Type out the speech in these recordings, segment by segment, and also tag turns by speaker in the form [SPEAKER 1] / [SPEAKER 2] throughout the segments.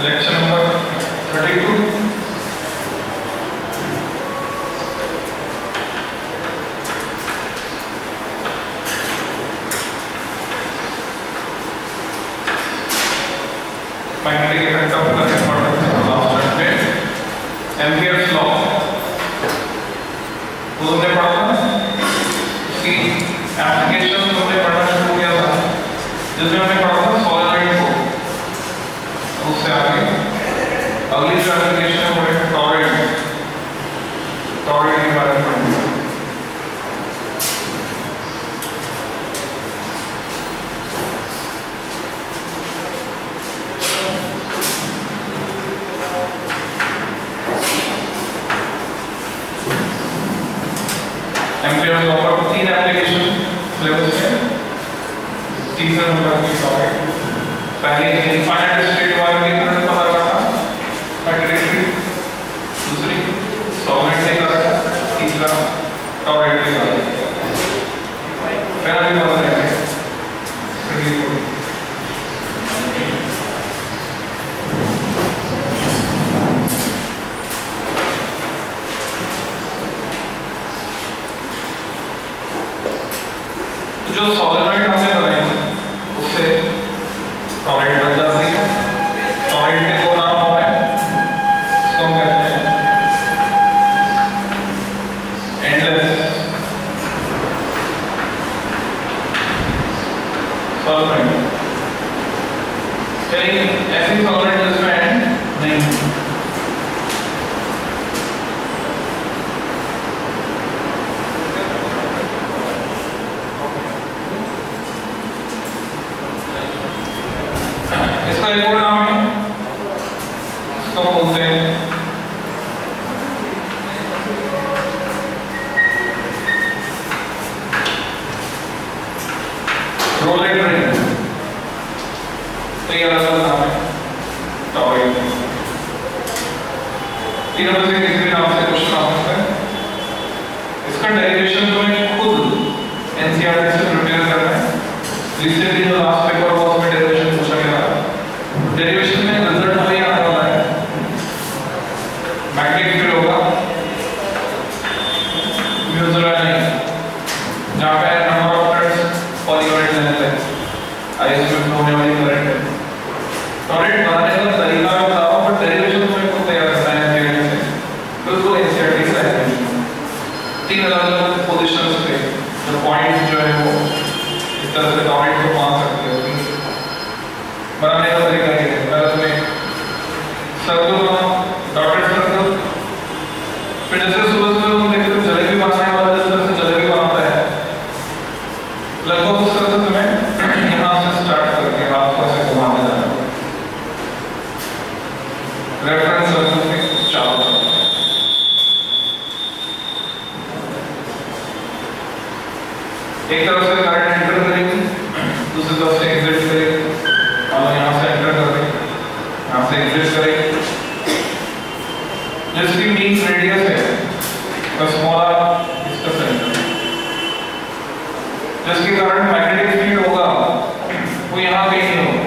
[SPEAKER 1] Lecture number 32। Magnetic effect of current product last में Ampere's law तुमने पढ़ा था, उसकी एप्लीकेशन तुमने पढ़ना शुरू किया था जिसमें हमने पढ़ा था सॉलिनॉइड को। उससे आगे अगली जो एप्लीकेशन है वो है टॉरॉइड के बारे में पढ़ेंगे। एम्पियर लॉ पर 3 एप्लीकेशन सिलेबस में। तीसरा नंबर की टॉपिक पहले इनफाइनाइट स्टेट वाले की करंट पता करना मैग्नेटिक, दूसरी सॉलिड से करंट, तीसरा टॉरॉइड से करंट। पहला भी पता है जो सॉलिनॉइड हमने बनाई उससे टॉरॉइड बन जाती है। टॉरॉइड के दो नाम हुआ है, इसको हम कहते हैं एंडलेस सॉलिनॉइड। चलिए ऐसी सॉलिनॉइड जिसमें एंड नहीं एक और नाम है, इसको बोलते हैं रोलेट रिंग। तो ये अलग अलग नाम है टॉरॉइड। तीनों में से किसी भी नाम से क्वेश्चन आ सकता है। इसका डेरिवेशन तुम्हें खुद एनसीईआरटी से प्रिपेयर करना है। रिसेंटली जो लास्ट पेपर हुआ उसमें डेरिवेशन पूछा गया। डेरिवेशन में रिजल्ट वही आने वाला है, मैग्नेटिक फील्ड होगा म्यूचुअल नहीं, जहाँ पे number of turns per unit length है, आइस में होने वाली करंट है। टॉरॉइड बनाने का तरीका मैं बताऊँ, बट डेरिवेशन तुम्हें खुद तैयार करना है एनसीईआरटी से, बिल्कुल एनसीईआरटी से आएगा। 3 अलग-अलग पोजीशंस पे जो पॉइंट जो है वो इस तरह से टॉरॉइड को मान सकते हो। बनाने का तरीका है पहले तुम्हें सर्कल बनाओ, डॉटेड सर्कल। फिर जैसे सुबह सुबह तुम देखते हो जलेबी बनाने वाला जिस तरह से जलेबी बनाता है, लगभग उस तरह से तुम्हें यहाँ से स्टार्ट करके हाथ को ऐसे घुमाने जाना है। रेफरेंस सर्कल में चालू करो। एक तरफ से करंट एंटर करेगी, दूसरी तरफ से एग्जिट करेगी। और यहाँ से एंटर कर दें, यहाँ से एग्जिट करें। जिसकी मीन रेडियस है तो स्मॉल आर इसका सेंटर। जिसकी करंट मैग्नेटिक फील्ड होगा वो यहाँ पे नहीं होगा,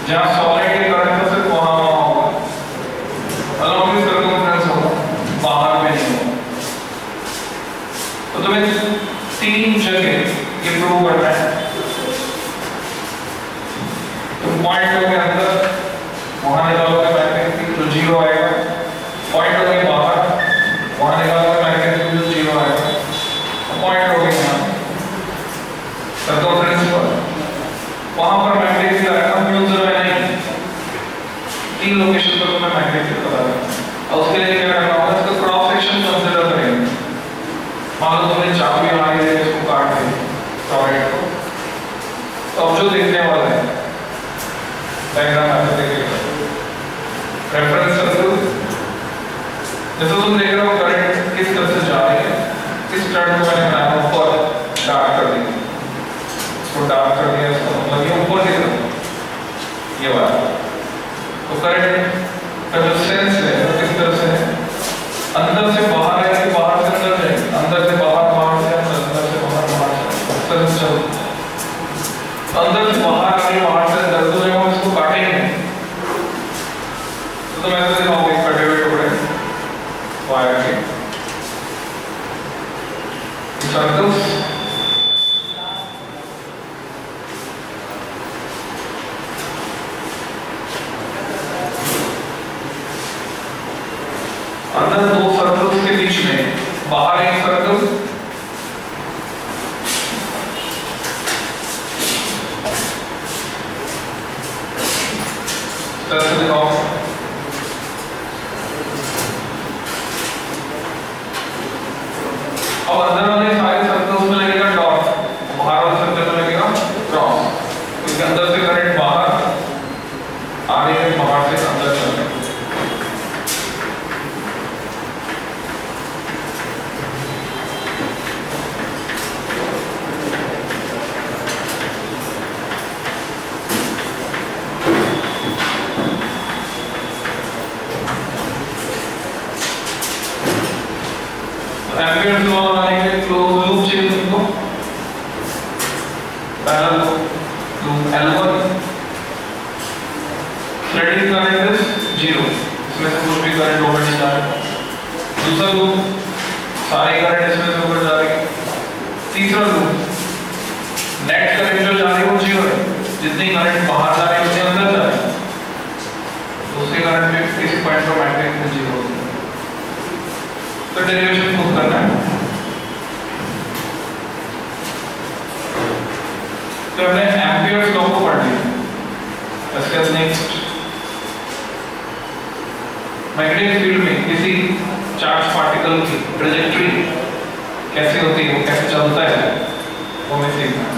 [SPEAKER 1] जहाँ सॉलिड के करंट का सिर्फ वहाँ होगा, अलॉन्ग दिस सर्कमफ्रेंस होगा, बाहर में नहीं होगा। तो तुम्हें 3 जगह ये प्रूव करना है। पॉइंट के अंदर वहां निकालोगे मैग्नेटिक फील्ड जो 0 आएगा, पॉइंट हो गए बाहर वहां निकालोगे मैग्नेटिक फील्ड जो 0 आएगा, पॉइंट हो गए यहाँ सर्कमफ्रेंस पर, वहां पर मैग्नेटिक फील्ड आएगा म्यूचुअल है नहीं। 3 लोकेशन पर तुम्हें मैग्नेटिक फील्ड पता है। और उसके लिए क्या करना होगा, इसका क्रॉस सेक्शन कंसीडर करेंगे। मान लो तुमने चाकू यहाँ ले इसको काट दिया टॉरॉइड को, तो अब जो देखने वाला है डायग्राम आपको देखिएगा। रेफरेंस सर्कल जैसे तुम देख रहे हो करंट किस तरह से जा रही है, इस टर्न को मैंने बनाया ऊपर डार्क कर दिया, इसको डार्क कर दिया, इसका मतलब ये ऊपर दिख रहा है ये वाला। तो करंट का जो सेंस है वो किस तरह से है, अंदर से बाहर है कि बाहर से अंदर जाए, अंदर से बाहर, बाहर से अंदर, अंदर से बाहर, बाहर से अंदर। अंदर से बाहर आ रही, बाहर से अंदर, तो जब हम इसको काटेंगे circles. अंदर दो सर्कल्स के बीच में बाहर एक सर्कल, सर्कल दिखाओ। अब अंदर वाले सारे सर्कल्स में लगेगा डॉट, बाहर वाले सर्कल में लगेगा क्रॉस, क्योंकि अंदर से करंट बाहर आ रही है, बाहर से अंदर चल रही है। एम्पियर्स लॉ लगाने के लिए क्लोज लूप चाहिए तुमको। पहला loop L1, threading current is 0, इसमें से कुछ भी करंट ओवर नहीं जा रहा। दूसरा लूप सारे करंट इसमें से ऊपर जा रहे हैं। तीसरा लूप नेट करंट जो जा रही है वो 0 है, जितनी करंट बाहर जा रही है उतनी अंदर जा रही है। दूसरे करंट में किसी पॉइंट पर मैग्नेटिक में 0 होता है। तो डेरिवेशन खुद करना है। तो हमने एम्पियर्स लॉ को पढ़ लिया। इसके बाद नेक्स्ट, मैग्नेटिक फील्ड में किसी चार्ज पार्टिकल की ट्रैजेक्टरी कैसे होती है, वो कैसे चलता है, वो हमें सीखना है।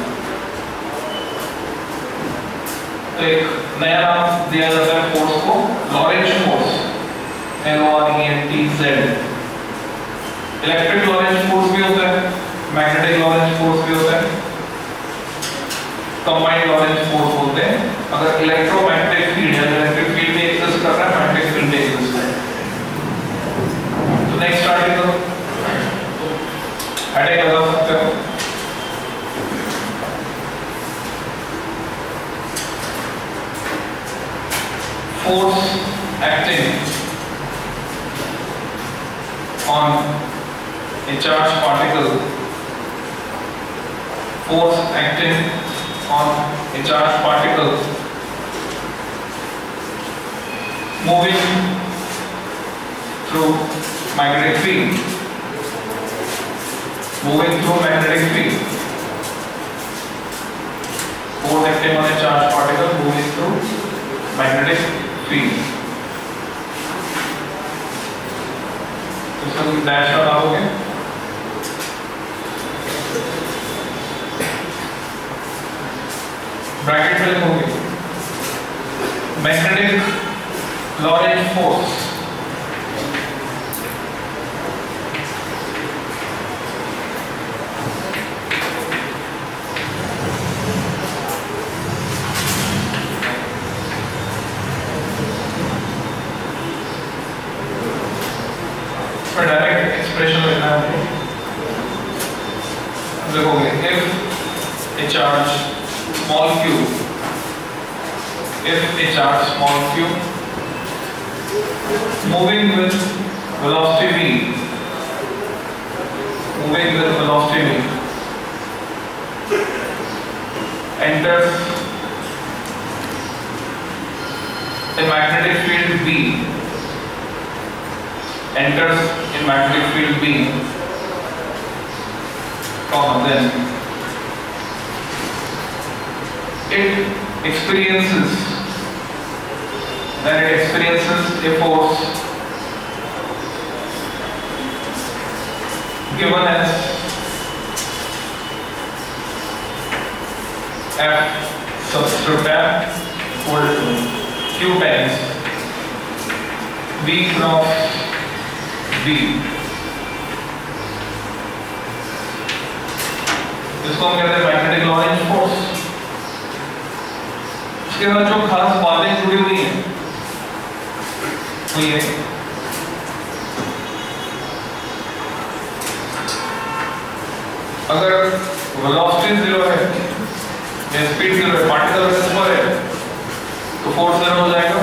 [SPEAKER 1] तो एक नया नाम दिया जाता है फोर्स को, Lorentz force, LORENTZ। Electric Lorentz force भी होता है, मैग्नेटिक लॉरेंज फोर्स भी होता है, कंबाइंड लॉरेंज फोर्स होते हैं। अगर इलेक्ट्रोमैग्नेटिक फील्ड है, इलेक्ट्रिक फील्ड में एग्जिस्ट कर रहा है, मैग्नेटिक फील्ड में एग्जिस्ट है। तो नेक्स्ट स्टार्ट करो, हेडेक लगा सकते हो। Force acting on a charged particle, force acting on a charged particle moving through magnetic field, moving through magnetic field, force acting on a charged particle moving through magnetic field। इसमें dash लगाओगे, bracket में लिखोगे magnetic Lorentz force पर direct expression लिखना है। लिखोगे if a charge small q, if a charge small q moving with velocity v, moving with velocity v enters a magnetic field B, enters in magnetic field B, then it experiences a force given as F subscript F equal to Q times V cross B। इसको हम कहते हैं magnetic Lorentz force. इसके बाद जो खास बातें जुड़ी हुई हैं वो ये, अगर वेलोसिटी 0 है या स्पीड 0 है, पार्टिकल ऊपर है, तो फोर्स 0 हो जाएगा।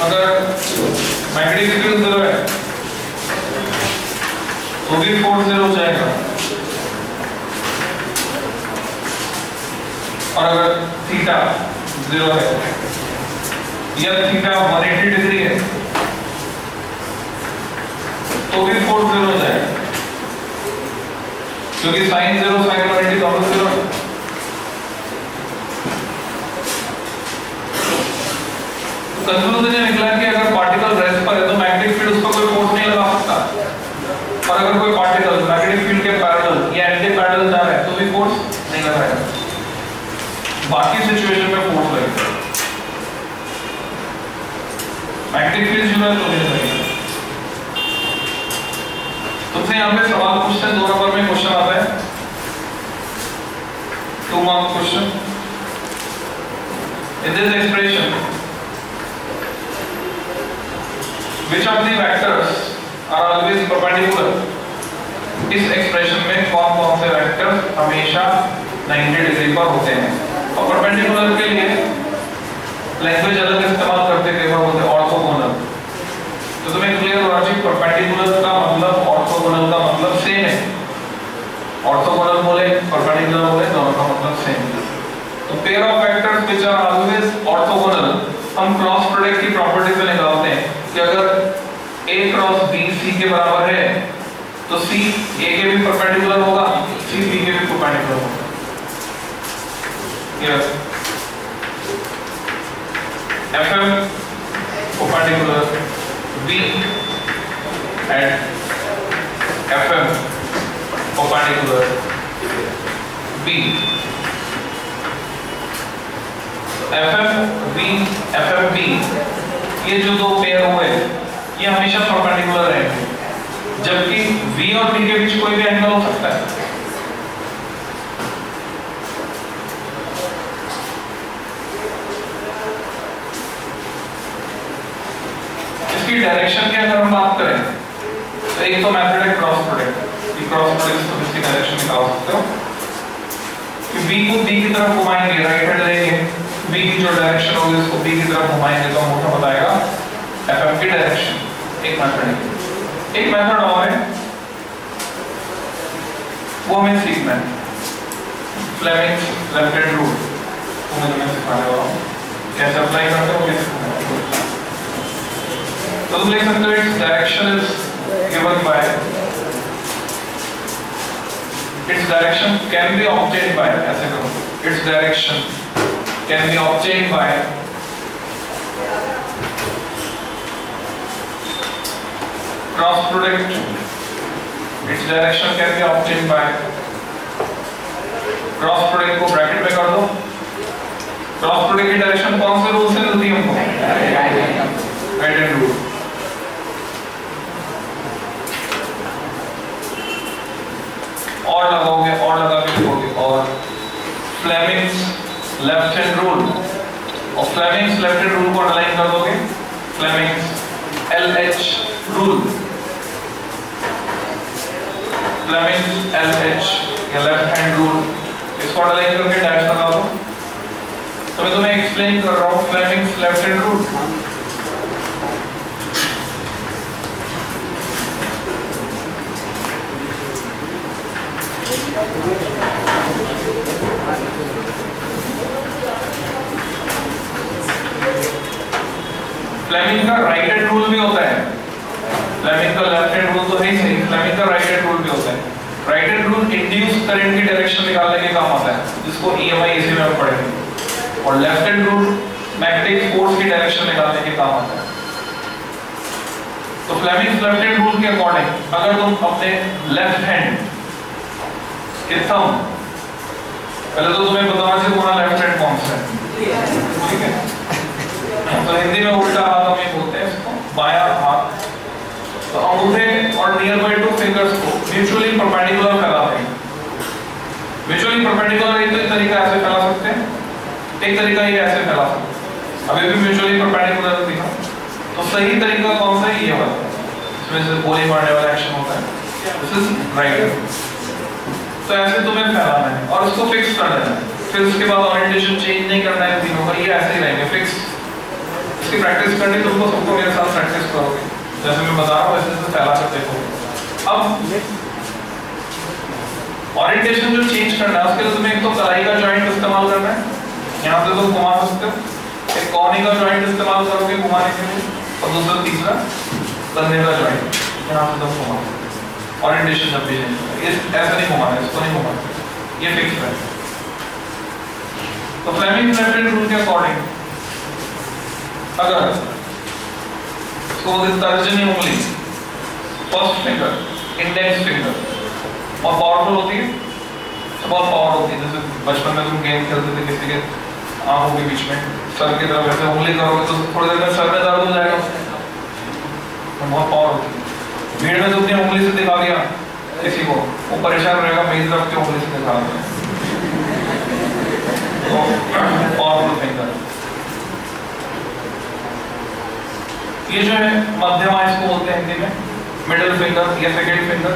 [SPEAKER 1] अगर मैग्नेटिक फील्ड 0 है तो भी फोर्स 0 हो जाएगा, और अगर थीटा 0 है या थीटा 180 डिग्री है तो भी फोर्स 0 हो जाएगा, क्योंकि साइन 0 साइन 180 दोनों 0 है। कंक्लूजन ये निकला कि अगर पार्टिकल रेस्ट पर है तो मैग्नेटिक फील्ड उस पर कोई फोर्स नहीं लगा सकता, और अगर कोई पार्टिकल मैग्नेटिक फील्ड के पैरेलल या एंटी पैरेलल जा रहा है तो भी फोर्स नहीं लगाएगा, बाकी सिचुएशन में फोर्स लगेगा। मैग्नेटिक फील्ड जो है तो नहीं लगेगा। तुमसे यहाँ पे सवाल पूछते हैं, 2 नंबर में क्वेश्चन आता है, 2 mark question. In this expression, which of the vectors are always perpendicular? इस एक्सप्रेशन में कौन कौन से वेक्टर्स हमेशा 90 डिग्री पर होते हैं? और परपेंडिकुलर के लिए लैंग्वेज अलग इस्तेमाल करते थे, वो बोलते ऑर्थोगोनल। तो तुम्हें क्लियर होना चाहिए परपेंडिकुलर का मतलब ऑर्थोगोनल का मतलब सेम है। ऑर्थोगोनल बोले परपेंडिकुलर बोले दोनों का मतलब सेम है। तो pair of vectors which are always orthogonal, हम क्रॉस प्रोडक्ट की प्रॉपर्टी से निकालते हैं कि अगर a क्रॉस b c के बराबर है तो c a के भी परपेंडिकुलर होगा, c b के भी परपेंडिकुलर होगा। Yes, fm perpendicular b and fm perpendicular b, FMB ये जो 2 पेयर हुए ये हमेशा परपेंडिकुलर रहेंगे, जबकि V और B के बीच कोई भी एंगल हो सकता है। इसकी डायरेक्शन की अगर हम बात करें तो एक तो मेथड है क्रॉस प्रोडक्ट। ये क्रॉस प्रोडक्ट तुम इसकी डायरेक्शन निकाल सकते हो कि B को B की तरफ घुमाएंगे, राइट हैंड लेंगे, B की जो डायरेक्शन होगी उसको B की तरफ घुमाएंगे तो अंगूठा बताएगा FM की डायरेक्शन। एक मेथड है। एक मेथड और है, वो हमें सीखना है, फ्लेमिंग्स लेफ्ट हैंड रूल। वो मैं तुम्हें सिखाने वाला हूँ, कैसे अप्लाई करते हो कैसे सिखाना है। तो तुम लिख सकते हो its direction is given by, its direction can be obtained by, ऐसे करो, its direction can be obtained by cross product, its direction can be obtained by cross product को ब्रैकेट में कर दो। क्रॉस प्रोडक्ट की डायरेक्शन कौन से rule से मिलती है हमको? Right hand rule. और लगाओगे और लगा के लिखोगे और फ्लेमिंग्स लेफ्ट हैंड रूल, और फ्लेमिंग्स लेफ्ट हैंड रूल को अंडरलाइन कर दोगे, Fleming's LH rule, Fleming's LH या लेफ्ट हैंड रूल, इसको अंडरलाइन करके डैश लगा दो। तो मैं तुम्हें एक्सप्लेन कर रहा हूँ Fleming's left hand rule. Fleming का राइट हैंड रूल भी होता है, फ्लेमिंग का लेफ्ट हैंड रूल तो नहीं सही, फ्लेमिंग का राइट हैंड रूल भी होता है। Right hand rule induce current की डायरेक्शन निकालने के काम आता है, जिसको EMI AC में हम पढ़ेंगे, और left hand rule magnetic force की डायरेक्शन निकालने के काम आता है। तो फ्लेमिंग्स लेफ्ट हैंड रूल के अकॉर्डिंग अगर तुम अपने लेफ्ट हैंड के थंब, पहले तो तुम्हें बताना चाहिए तुम्हारा लेफ्ट हैंड कौन सा है, ठीक है? तो हिंदी में उल्टा हाथ हम ये बोलते हैं इसको, बायां हाथ। तो अंगूठे और नियर बाय 2 फिंगर्स को म्यूचुअली परपेंडिकुलर फैलाते हैं। म्यूचुअली परपेंडिकुलर एक तरीका ऐसे फैला सकते हैं, एक तरीका ये ऐसे फैला सकते हैं। अभी भी म्यूचुअली परपेंडिकुलर दिखा, तो सही तरीका कौन सा है? ये वाला, इसमें से गोली मारने वाला एक्शन होता है, दिस इज राइट। तो ऐसे तुम्हें फैलाना है और उसको फिक्स कर देना है, फिर उसके बाद ओरिएंटेशन चेंज नहीं करना है तीनों का, ये ऐसे ही रहेंगे फिक्स। इसकी प्रैक्टिस करनी तुमको, सबको मेरे साथ प्रैक्टिस करोगे, जैसे मैं बता रहा हूँ वैसे से फैला कर देखोगे। अब ओरिएंटेशन जो चेंज करना है उसके लिए तुम्हें एक तो कलाई का जॉइंट इस्तेमाल करना है, यहाँ से तुम घुमा सकते हो, एक कोहनी का जॉइंट इस्तेमाल करोगे घुमाने के लिए, और दूसरा तीसरा कंधे का जॉइंट, यहाँ से तुम घुमाओगे। ओरिएंटेशन जब भी चेंज करें ऐसा नहीं घुमाना है, इसको नहीं घुमाना, ये फिक्स है। तो फ्लेमिंग लेफ्ट हैंड रूल के अकॉर्डिंग अगर इसको तर्जनी उंगली, फर्स्ट फिंगर, इंडेक्स फिंगर और पावरफुल होती है, बहुत पावर होती है। जैसे बचपन में तुम गेम खेलते थे किसी के आंखों के बीच में, सर की तरफ ऐसे उंगली करोगे तो थोड़ी देर में सर में दर्द हो जाएगा, तो बहुत पावर होती है। भीड़ में तुमने उंगली से दिखा दिया किसी को, वो परेशान रहेगा, मेरी तरफ की उंगली से दिखा दिया, तो पावरफुल फिंगर। ये जो है मध्यमा इसको बोलते हैं हिंदी में, मिडिल फिंगर या सेकेंड फिंगर।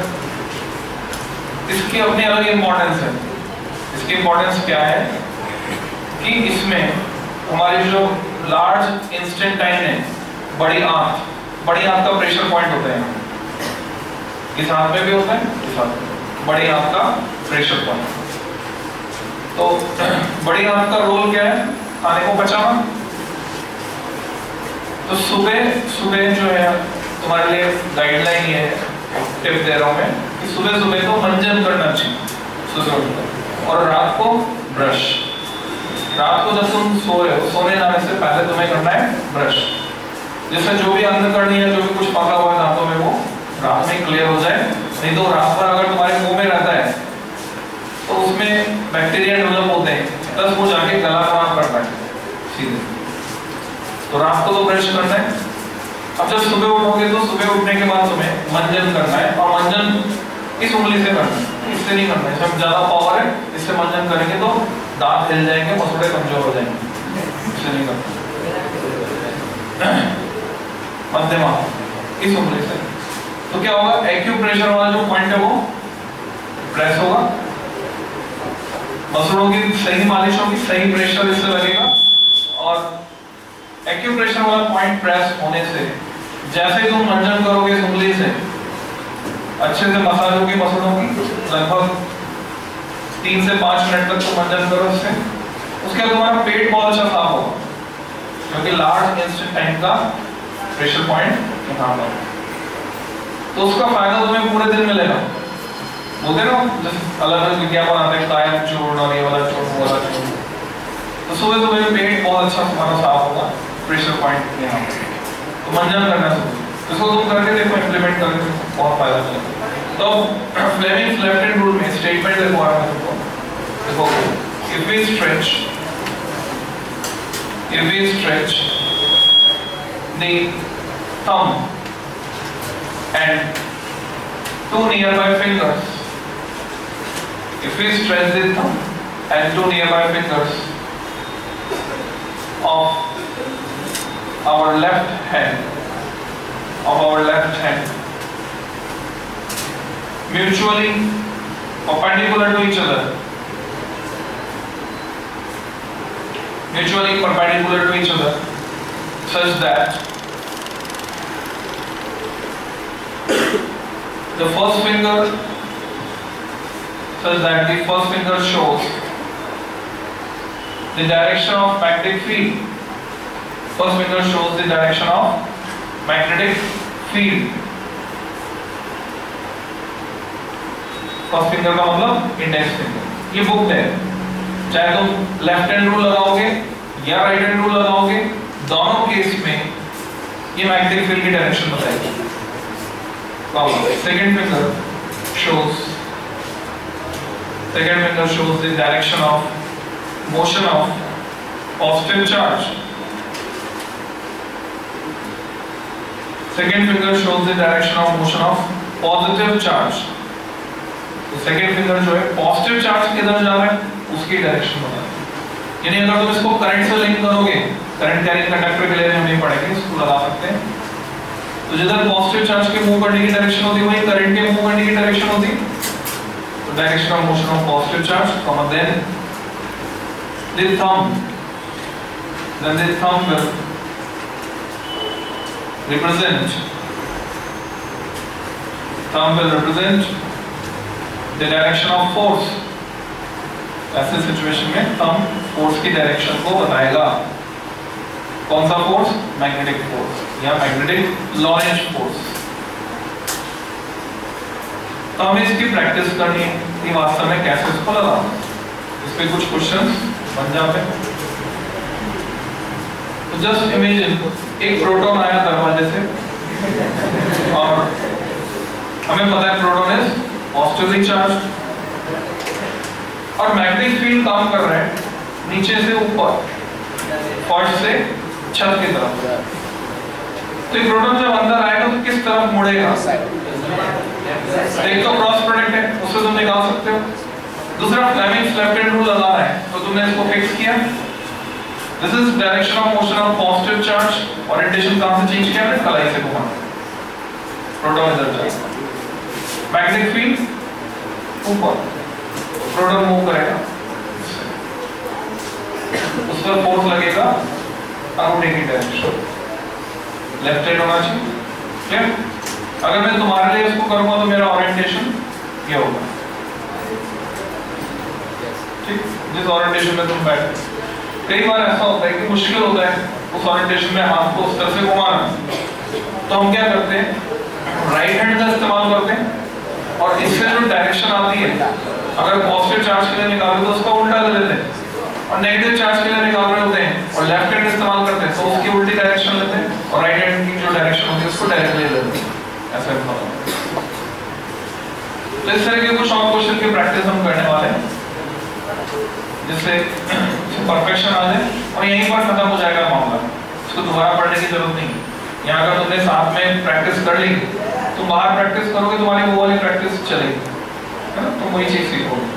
[SPEAKER 1] इसकी अपनी अलग इंपॉर्टेंस है। इसकी इंपॉर्टेंस क्या है कि इसमें हमारी जो लार्ज इंस्टेंटाइन है, बड़ी आंत का प्रेशर पॉइंट होता है, इस हाथ में भी होता है, इस हाथ में बड़ी आंत का प्रेशर पॉइंट। तो बड़ी आंत का रोल क्या है? खाने को पचाना। तो सुबह जो है तुम्हारे लिए गाइडलाइन ये है, टिप दे रहा हूं मैं कि सुबह तो मंजन करना चाहिए सुबह उठकर, और रात को ब्रश। रात को जब तुम सोए हो, सोने जाने से पहले तुम्हें करना है ब्रश, जिससे जो भी अंतःकरणी है, जो भी कुछ पका हुआ है दांतों में, वो रात में क्लियर हो जाए। नहीं तो रात भर अगर तुम्हारे मुंह में रहता है तो उसमें बैक्टीरिया डेवलप होते हैं, प्लस वो जाके गला खराब करता है सीधे। तो रात को तो ब्रश करना है। अब जब सुबह उठोगे तो सुबह उठने के बाद तुम्हें मंजन करना है, और मंजन इस उंगली से करना है, इससे नहीं करना है, इसमें ज्यादा पावर है, इससे मंजन करेंगे तो दांत हिल जाएंगे, मसूड़े कमजोर हो जाएंगे, इससे नहीं करना। मध्यमा इस उंगली से। तो क्या होगा, एक्यूप्रेशर वाला जो पॉइंट है वो प्रेस होगा, मसूड़ों की सही मालिश होगी, सही प्रेशर इससे लगेगा, और एक्यूप्रेशर वाला पॉइंट प्रेस होने से जैसे तुम मंजन करोगे इस उंगली से, अच्छे से मसाज होगी मसूड़ों की, लगभग 3 से 5 मिनट तक तुम मंजन करो इससे। उसके बाद तुम्हारा पेट बहुत अच्छा साफ होगा, क्योंकि लार्ज इंस्टेंटाइन का प्रेशर पॉइंट यहाँ पर। तो उसका फायदा तुम्हें पूरे दिन मिलेगा। बोलते ना जैसे अलग अलग विज्ञापन आते हैं, कायम चूर्ण और ये वाला चूर्ण, वो वाला चूर्ण। तो सुबह पेट बहुत अच्छा तुम्हारा साफ होगा, प्रेशर पॉइंट यहाँ पे। तो मंजन करना सुबह, इसको तुम करके देखो, इम्प्लीमेंट करके देखो, बहुत फायदा मिलेगा। तो फ्लेमिंग लेफ्ट हैंड रूल में स्टेटमेंट देखो आ रहा है तुमको, देखो if we stretch the thumb and 2 nearby fingers, if we stretch the thumb and 2 nearby fingers of our left hand mutually perpendicular to each other, such that the first finger shows the direction of magnetic field. First finger shows the direction of magnetic field. First finger का मतलब index finger. ये book है, चाहे तुम left hand rule लगाओगे या right hand rule लगाओगे, दोनों केस में ये मैग्नेटिक फील्ड की डायरेक्शन बताएगी। Second finger shows the direction of motion of positive charge. Second finger shows the direction of motion of positive charge. तो सेकंड फिंगर जो है पॉजिटिव चार्ज किधर जा रहा है उसकी डायरेक्शन बताएगा। यानी अगर तुम इसको करंट से लिंक करोगे, करंट कैरिंग कंडक्टर के लिए हम नहीं पढ़ेंगे, इसको लगा सकते हैं। तो जिधर पॉजिटिव चार्ज के मूव करने की डायरेक्शन होती है वही करंट के मूव करने की डायरेक्शन होती है। तो direction of motion of positive charge, then the thumb will represent, thumb will represent the direction of force. ऐसे सिचुएशन में thumb फोर्स की डायरेक्शन को बताएगा। कौन सा फोर्स? मैग्नेटिक फोर्स या मैग्नेटिक लॉरेंज फोर्स। तो हमें इसकी प्रैक्टिस करनी है कि वास्तव में कैसे इसको लगाना। इस पे कुछ क्वेश्चंस बन जाते हैं। तो जस्ट इमेजिन एक प्रोटॉन आया दरवाजे से और हमें पता है प्रोटॉन इज पॉजिटिवली चार्ज और मैग्नेटिक फील्ड काम कर रहा है नीचे से ऊपर, फर्श से छत की तरफ। तो ये प्रोटॉन जब अंदर आएगा तो किस तरफ मुड़ेगा? एक तो क्रॉस प्रोडक्ट है, उससे तुम निकाल सकते हो। दूसरा फ्लेमिंग्स लेफ्ट हैंड रूल लगाना है, तो तुमने इसको फिक्स किया। This is direction of motion of positive charge, orientation कहां से चेंज किया हमने? कलाई से घुमाना। प्रोटॉन इधर जाएगा, मैग्नेटिक फील्ड ऊपर, प्रोटॉन मूव करेगा, उस पर फोर्स लगेगा अंगूठे की डायरेक्शन, लेफ्ट हैंड होना चाहिए। क्लियर? अगर मैं तुम्हारे लिए इसको करूंगा तो मेरा ओरिएंटेशन ये होगा, ठीक? जिस ओरिएंटेशन में तुम बैठे। कई बार ऐसा होता है कि मुश्किल होता है उस ओरिएंटेशन में हाथ को उस तरह से घुमाना, तो हम क्या करते हैं? राइट हैंड का इस्तेमाल करते हैं और इससे जो डायरेक्शन आती है, अगर पॉजिटिव चार्ज के लिए निकाल रहे तो उसका उल्टा कर देते हैं और नेगेटिव चार्ज के लिए निकाल रहे होते हैं और लेफ्ट हैंड इस्तेमाल करते हैं तो उसकी उल्टी डायरेक्शन लेते हैं और राइट हैंड की जो डायरेक्शन होती है उसको डायरेक्टली लेते हैं। ऐसा होता है। तो इस तरह के कुछ और क्वेश्चन की प्रैक्टिस हम करने वाले हैं जिससे परफेक्शन आ जाए और यहीं पर खत्म हो जाएगा मामला। इसको दोबारा पढ़ने की जरूरत नहीं। यहाँ अगर तुमने साथ में प्रैक्टिस कर ली, तुम बाहर प्रैक्टिस करोगे, तुम्हारी वो वाली प्रैक्टिस चलेगी, है ना? तुम वही चीज सीखोगे,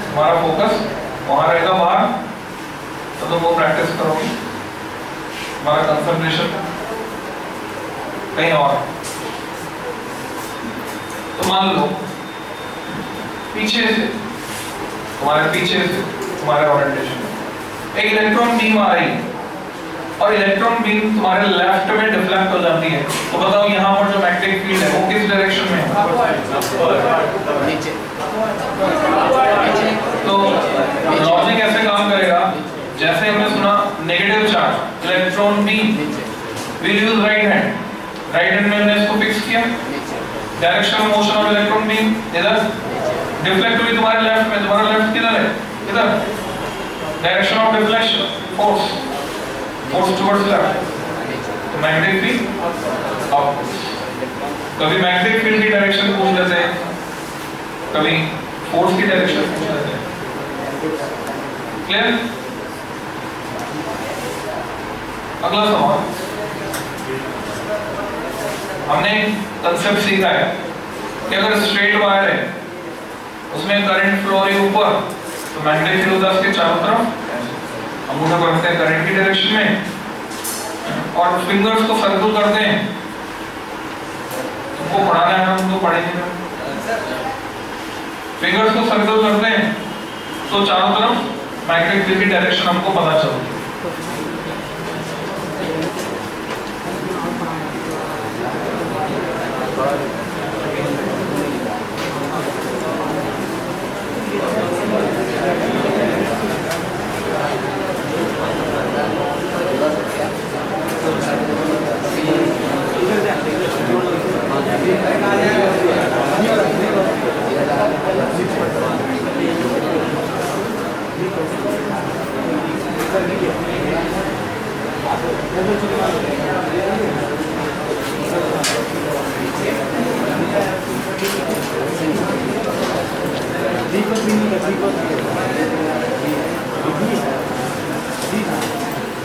[SPEAKER 1] तुम्हारा फोकस वहां रहेगा बाहर, तो तुम वो प्रैक्टिस करोगे, तुम्हारा कंसंट्रेशन कहीं और। तो मान लो पीछे से, तुम्हारे पीछे से तुम्हारे ओरिएंटेशन एक इलेक्ट्रॉन बीम आ रही है और इलेक्ट्रॉन बीम तुम्हारे लेफ्ट में डिफ्लेक्ट हो जाती है, तो बताओ यहाँ पर जो मैग्नेटिक फील्ड है वो किस डायरेक्शन में है? नीचे। तो लॉजिक ऐसे काम करेगा, जैसे हमने सुना negative charge electron beam will use right hand, right hand में हमने इसको फिक्स किया, direction of motion of electron beam इधर, डिफ्लेक्ट हुई तुम्हारे लेफ्ट में, तुम्हारा लेफ्ट किधर है? इधर। Direction of deflection force, force towards left, तो मैग्नेटिक फील्ड अपवर्ड्स। कभी मैग्नेटिक फील्ड की डायरेक्शन पूछ लेते हैं, कभी फोर्स की डायरेक्शन पूछ लेते हैं। क्लियर? अगला सवाल, हमने कंसेप्ट सीखा है कि अगर स्ट्रेट वायर है उसमें करंट फ्लो हो रही है ऊपर, तो मैग्नेटिक फील्ड होता है उसके चारों तरफ, अंगूठा पकड़ते हैं करंट की डायरेक्शन में और फिंगर्स को सर्कल करते हैं। तुमको पढ़ाना है, हम तो पढ़ेंगे। फिंगर्स को सर्कल करते हैं तो चारों तरफ मैग्नेटिक फील्ड की डायरेक्शन हमको पता चलती है।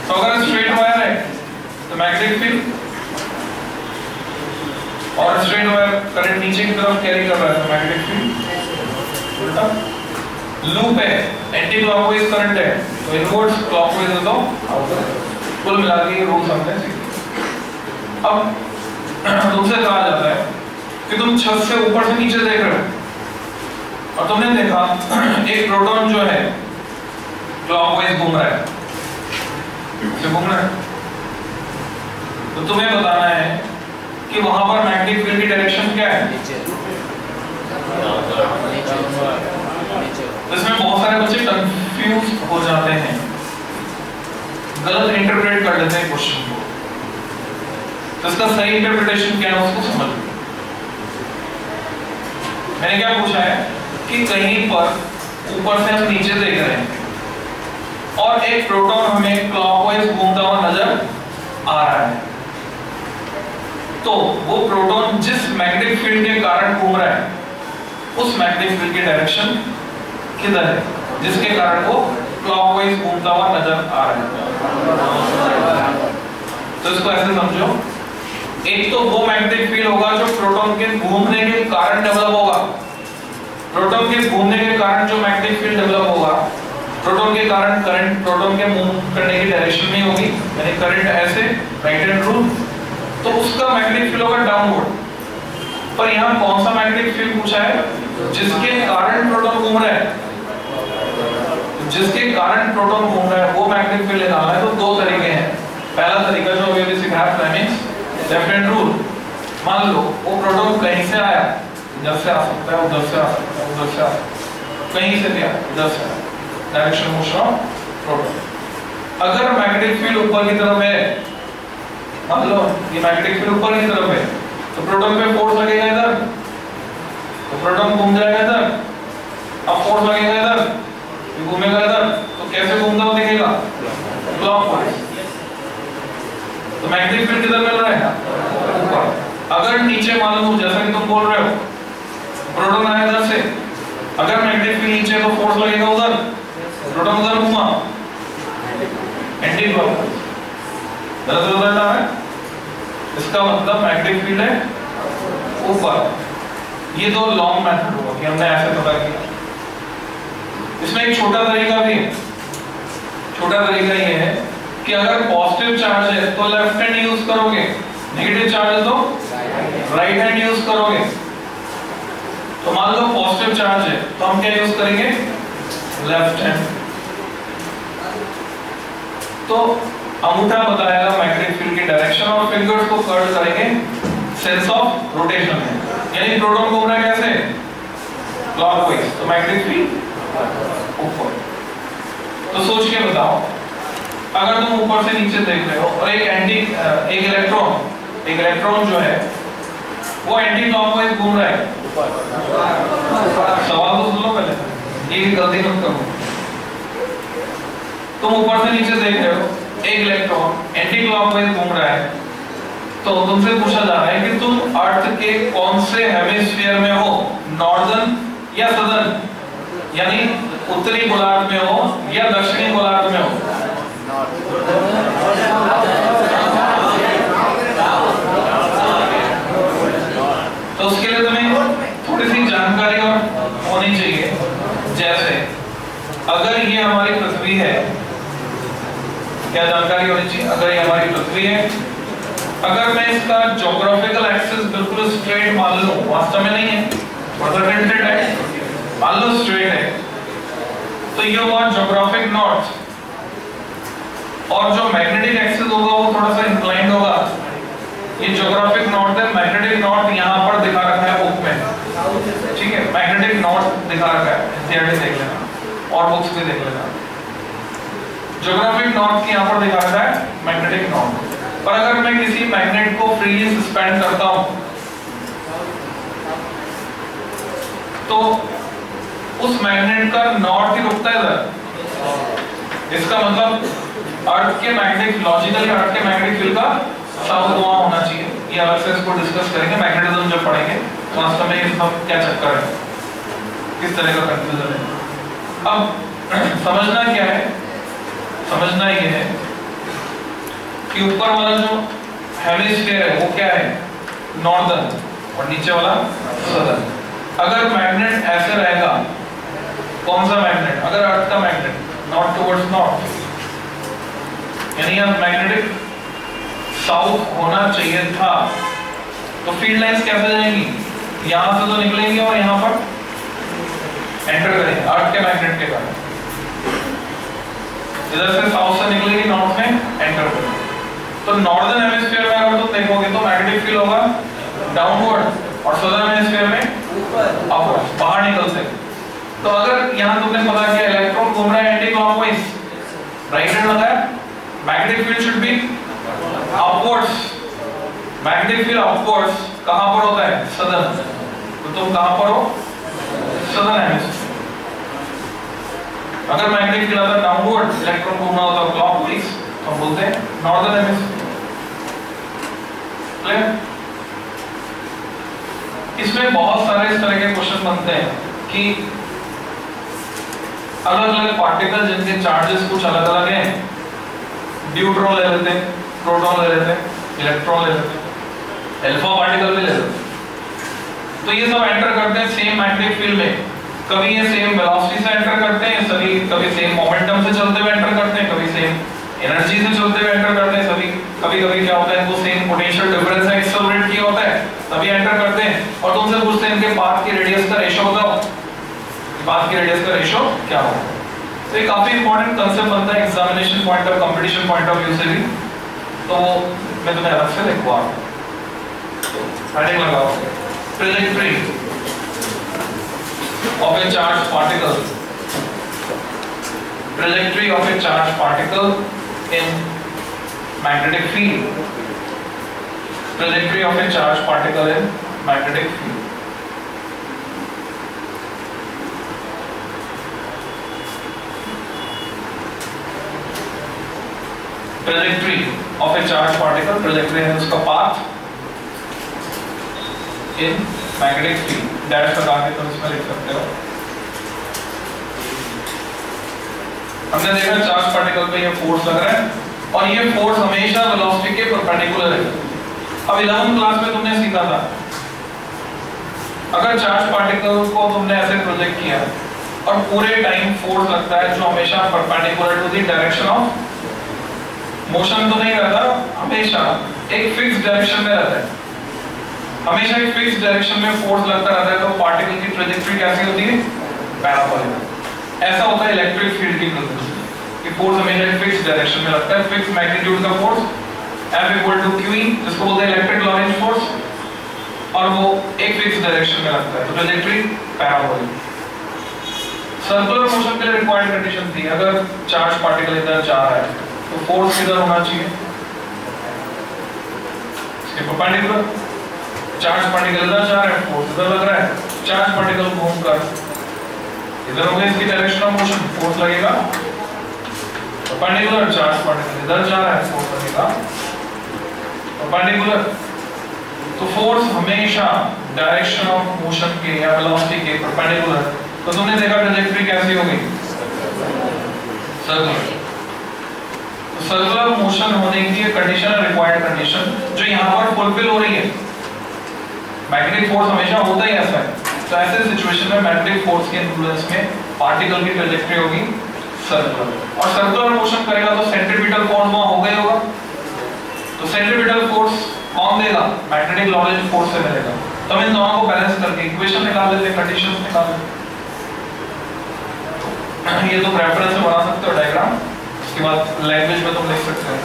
[SPEAKER 1] तो अगर स्ट्रेट वायर है तो मैग्नेटिक फील्ड और स्ट्रेट वायर करंट नीचे की तरफ कैरी कर रहा है तो मैग्नेटिक फील्ड उल्टा। लूप है, एंटी क्लॉकवाइज करंट है तो इनवर्स क्लॉकवाइज होता है। कुल मिला के रूल्स हमने सीखे। अब तुमसे कहा जाता है कि तुम छत से ऊपर से नीचे देख रहे हो और तुमने देखा एक प्रोटॉन जो है क्लॉकवाइज घूम रहा है, घूम रहा है, तो तुम्हें बताना है कि वहां पर मैग्नेटिक फील्ड की डायरेक्शन क्या है। इसमें बहुत सारे बच्चे कंफ्यूज हो जाते हैं, गलत इंटरप्रेट कर लेते हैं क्वेश्चन को। तो इसका सही इंटरप्रिटेशन क्या है उसको समझ। मैंने क्या पूछा है कि कहीं पर ऊपर से हम नीचे देख रहे हैं और एक प्रोटॉन हमें क्लॉकवाइज घूमता हुआ नजर आ रहा है, तो वो प्रोटॉन जिस मैग्नेटिक फील्ड के कारण घूम रहा है उस मैग्नेटिक फील्ड की डायरेक्शन किधर है, जिसके कारण वो क्लॉकवाइज घूमता हुआ नजर आ रहा है। तो इसको ऐसे समझो, एक तो वो मैग्नेटिक फील्ड होगा जो प्रोटॉन के घूमने के कारण डेवलप होगा। प्रोटॉन के घूमने के कारण जो मैग्नेटिक फील्ड डेवलप होगा, प्रोटॉन के कारण करंट प्रोटॉन के मूव करने की डायरेक्शन में होगी, यानी करंट ऐसे राइट हैंड रूल, तो उसका मैग्नेटिक फील्ड होगा डाउनवर्ड। पर यहाँ कौन सा मैग्नेटिक फील्ड पूछा है, जिसके कारण प्रोटॉन घूम रहा है, जिसके कारण प्रोटॉन घूम रहा है वो मैग्नेटिक फील्ड निकालना है। तो दो तरीके हैं। पहला तरीका जो अभी अभी सिखाया फ्लेमिंग्स लेफ्ट हैंड रूल, मान लो वो प्रोटॉन कहीं से आया, इधर से आ सकता है, उधर से आ सकता है, उधर से आ सकता है, कहीं से भी आया, इधर से आया, डायरेक्शन मोशन ऑफ प्रोटॉन। अगर मैग्नेटिक फील्ड ऊपर की तरफ है, मान लो ये मैग्नेटिक फील्ड ऊपर की तरफ है, तो प्रोटॉन पे फोर्स लगेगा इधर, तो प्रोटॉन घूम जाएगा इधर। अब फोर्स लगेगा इधर, ये घूमेगा इधर, तो कैसे घूमता हुआ दिखेगा, क्लॉकवाइज। तो मैग्नेटिक फील्ड किधर मिल रहा है, ऊपर। अगर नीचे मान लो जैसा कि तुम बोल रहे हो प्रोटॉन आया इधर से, अगर मैग्नेटिक फील्ड नीचे तो फोर्स लगेगा उधर, प्रोटॉन उधर घूमा, एंटी क्लॉकवाइज, दरअसल उधर जा रहा है। इसका मतलब मैग्नेटिक फील्ड है ऊपर। ये दो लॉन्ग मेथड हुआ कि हमने ऐसे पता किया। इसमें एक छोटा तरीका भी है। छोटा तरीका ये है कि अगर पॉजिटिव चार्ज है तो लेफ्ट हैंड यूज करोगे, नेगेटिव चार्ज है तो राइट हैंड यूज करोगे। तो मान लो पॉजिटिव चार्ज है तो हम क्या यूज करेंगे, लेफ्ट हैंड। तो अंगूठा बताएगा मैग्नेटिक फील्ड की डायरेक्शन और फिंगर्स को कर्ल करेंगे सेंस ऑफ रोटेशन में, यानी प्रोटॉन घूम रहा है कैसे, क्लॉकवाइज, तो मैग्नेटिक फील्ड ऊपर। तो सोच के बताओ, अगर तुम ऊपर से नीचे देख रहे हो और एक इलेक्ट्रॉन जो है वो एंटी क्लॉकवाइज घूम रहा है, सवाल तो सुन लो पहले, ये गलती मत करो। तुम ऊपर से नीचे देख रहे हो, एक इलेक्ट्रॉन एंटी क्लॉकवाइज घूम रहा है, तो तुमसे पूछा जा रहा है कि तुम अर्थ के कौन से हेमिस्फीयर में हो, नॉर्दर्न या सदर्न, यानी उत्तरी गोलार्ध में हो या दक्षिणी गोलार्ध में हो। तो उसके लिए तुम्हें थोड़ी सी जानकारी और होनी चाहिए। जैसे अगर ये हमारी पृथ्वी है, क्या जानकारी होनी चाहिए, अगर ये हमारी पृथ्वी है, अगर मैं इसका ज्योग्राफिकल एक्सिस बिल्कुल स्ट्रेट मान लूं, वास्तव में नहीं है, टेंटेड है, मान लो स्ट्रेट है, तो ये हुआ ज्योग्राफिक नॉर्थ। और जो मैग्नेटिक एक्सिस होगा वो थोड़ा सा इंक्लाइंड होगा। ये ज्योग्राफिक नॉर्थ है, मैग्नेटिक नॉर्थ यहाँ पर दिखा रखा है बुक में, ठीक है, मैग्नेटिक नॉर्थ दिखा रखा है, एनसीईआरटी देख लेना और बुक्स भी देख लेना। ज्योग्राफिक नॉर्थ की यहाँ पर दिखा रखा है मैग्नेटिक नॉर्थ। पर अगर मैं किसी मैग्नेट को फ्रीली सस्पेंड करता हूं तो उस मैग्नेट का नॉर्थ ही रुकता है इधर। इसका मतलब अर्थ के मैग्नेटिक, लॉजिकली अर्थ के मैग्नेटिक फील्ड का साउथ वहां होना चाहिए। ये अलग से इसको डिस्कस करेंगे मैग्नेटिज्म जब पढ़ेंगे, वास्तव में ये सब क्या चक्कर है, किस तरह का कंफ्यूजन है। अब समझना क्या है, समझना ये है कि ऊपर वाला जो हेमिस्फीयर है वो क्या है, नॉर्दर्न, और नीचे वाला सदर्न। अगर मैग्नेट ऐसे रहेगा, कौन सा मैग्नेट, अगर अर्थ का मैग्नेट नॉर्थ टुवर्ड्स नॉर्थ, यानी अब मैग्नेटिक साउथ होना चाहिए था, तो फील्ड लाइंस कैसे जाएंगी, यहां से तो निकलेंगी और यहां पर एंटर करेंगे अर्थ के मैग्नेट के कारण। इधर से साउथ से निकलेगी, नॉर्थ में एंटर करेंगे। तो तो नॉर्दर्न हेमिस्फीयर में अगर तुम देखोगे तो मैग्नेटिक फील्ड होगा डाउनवर्ड और सदर्न हेमिस्फीयर में अपवर्ड, बाहर निकलते। तो अगर यहाँ तुमने पता किया इलेक्ट्रॉन घूम रहा है एंटी क्लॉकवाइज, राइट हैंड लगाया, magnetic field should be upwards. Magnetic field upwards कहां पर होता है? सदर्न। तो तुम कहां पर हो? Southern hemisphere. अगर मैग्नेटिक फील्ड आता डाउनवर्ड, इलेक्ट्रॉन घूमना होता है क्लॉकवाइज, तो हम बोलते हैं नॉर्दर्न हेमिस्फीयर। क्लियर? इसमें बहुत सारे इस तरह के क्वेश्चन बनते हैं कि अलग अलग पार्टिकल जिनके चार्जेस कुछ अलग अलग हैं, न्यूट्रॉन ले लेते हैं, प्रोटॉन ले लेते हैं, इलेक्ट्रॉन ले लेते हैं, अल्फा पार्टिकल भी ले लेते हैं। तो ये सब एंटर करते हैं सेम मैग्नेटिक फील्ड में। कभी ये सेम वेलोसिटी से एंटर करते हैं, सभी कभी सेम मोमेंटम से चलते हुए एंटर करते हैं, कभी सेम एनर्जी से चलते हुए एंटर करते हैं, कभी कभी क्या होता है इनको सेम पोटेंशियल डिफरेंस से एक्सेलरेट किया होता है तभी एंटर करते हैं। और तुमसे पूछते हैं इनके पाथ की रेडियस का रेशियो बताओ, पाथ की रेडियस का रेशियो क्या होगा। तो ये काफी इंपॉर्टेंट कांसेप्ट बनता है examination point of competition point of view से भी, तो मैं तुम्हें अलग से लिखवा हेडिंग लगाओ, trajectory of a charged particle, trajectory of a charged particle in magnetic field, trajectory of a charged particle in magnetic field. Trajectory of a charged particle, trajectory है उसका path in magnetic field, dash लगा के तुम इसमें लिख सकते हो। हमने देखा चार्ज पार्टिकल पे ये फोर्स लग रहा है और ये फोर्स हमेशा वेलोसिटी के परपेंडिकुलर है। अब 11th क्लास में तुमने सीखा था अगर चार्ज पार्टिकल को तुमने ऐसे प्रोजेक्ट किया और पूरे टाइम फोर्स लगता है जो हमेशा perpendicular to the direction of motion तो नहीं रहता, हमेशा एक फिक्स डायरेक्शन में रहता है, हमेशा एक फिक्स डायरेक्शन में फोर्स लगता रहता है, तो पार्टिकल की ट्रैजेक्टरी कैसी होती है? पैराबोलिक। ऐसा होता है इलेक्ट्रिक फील्ड की ट्रैजेक्टरी कि फोर्स हमेशा एक फिक्स डायरेक्शन में लगता है, फिक्स मैग्नीट्यूड का force F equal to QE जिसको बोलते हैं इलेक्ट्रिक लॉरेंज फोर्स, और वो एक फिक्स डायरेक्शन में लगता है, तो ट्रैजेक्टरी पैराबोलिक। सर्कुलर मोशन के लिए रिक्वायर्ड कंडीशन थी अगर चार्ज पार्टिकल इधर जा रहा है तो फोर्स किधर होना चाहिए? इसके परपेंडिकुलर। चार्ज पार्टिकल इधर जा रहा है, फोर्स इधर लग रहा है, चार्ज पार्टिकल घूमकर इधर हो गया, इसकी डायरेक्शन ऑफ मोशन, फोर्स लगेगा परपेंडिकुलर। चार्ज पार्टिकल इधर जा रहा है, फोर्स लगेगा परपेंडिकुलर। तो फोर्स हमेशा डायरेक्शन ऑफ मोशन के या वेलोसिटी के परपेंडिकुलर। तो तुमने देखा ट्रैजेक्टरी कैसी होगी? सर्कुलर। तो सर्कुलर मोशन होने की कंडीशन है, रिक्वायर्ड कंडीशन, जो यहाँ पर फुलफिल हो रही है। मैग्नेटिक फोर्स हमेशा होता ही ऐसा है, तो ऐसे सिचुएशन में मैग्नेटिक फोर्स के इन्फ्लुएंस में पार्टिकल की ट्रैजेक्टरी होगी सर्कुलर। और सर्कुलर मोशन करेगा तो सेंट्रीपिटल फोर्स वहां होगा ही होगा, तो सेंट्रीपिटल फोर्स कौन देगा? मैग्नेटिक लॉरेंज फोर्स से मिलेगा। तो हम इन दोनों को बैलेंस करके इक्वेशन निकाल लेते हैं, कंडीशंस निकाल लेते हैं। ये तो रेफरेंस से बना सकते हो डायग्राम, उसके बाद लैंग्वेज में तुम लिख सकते हो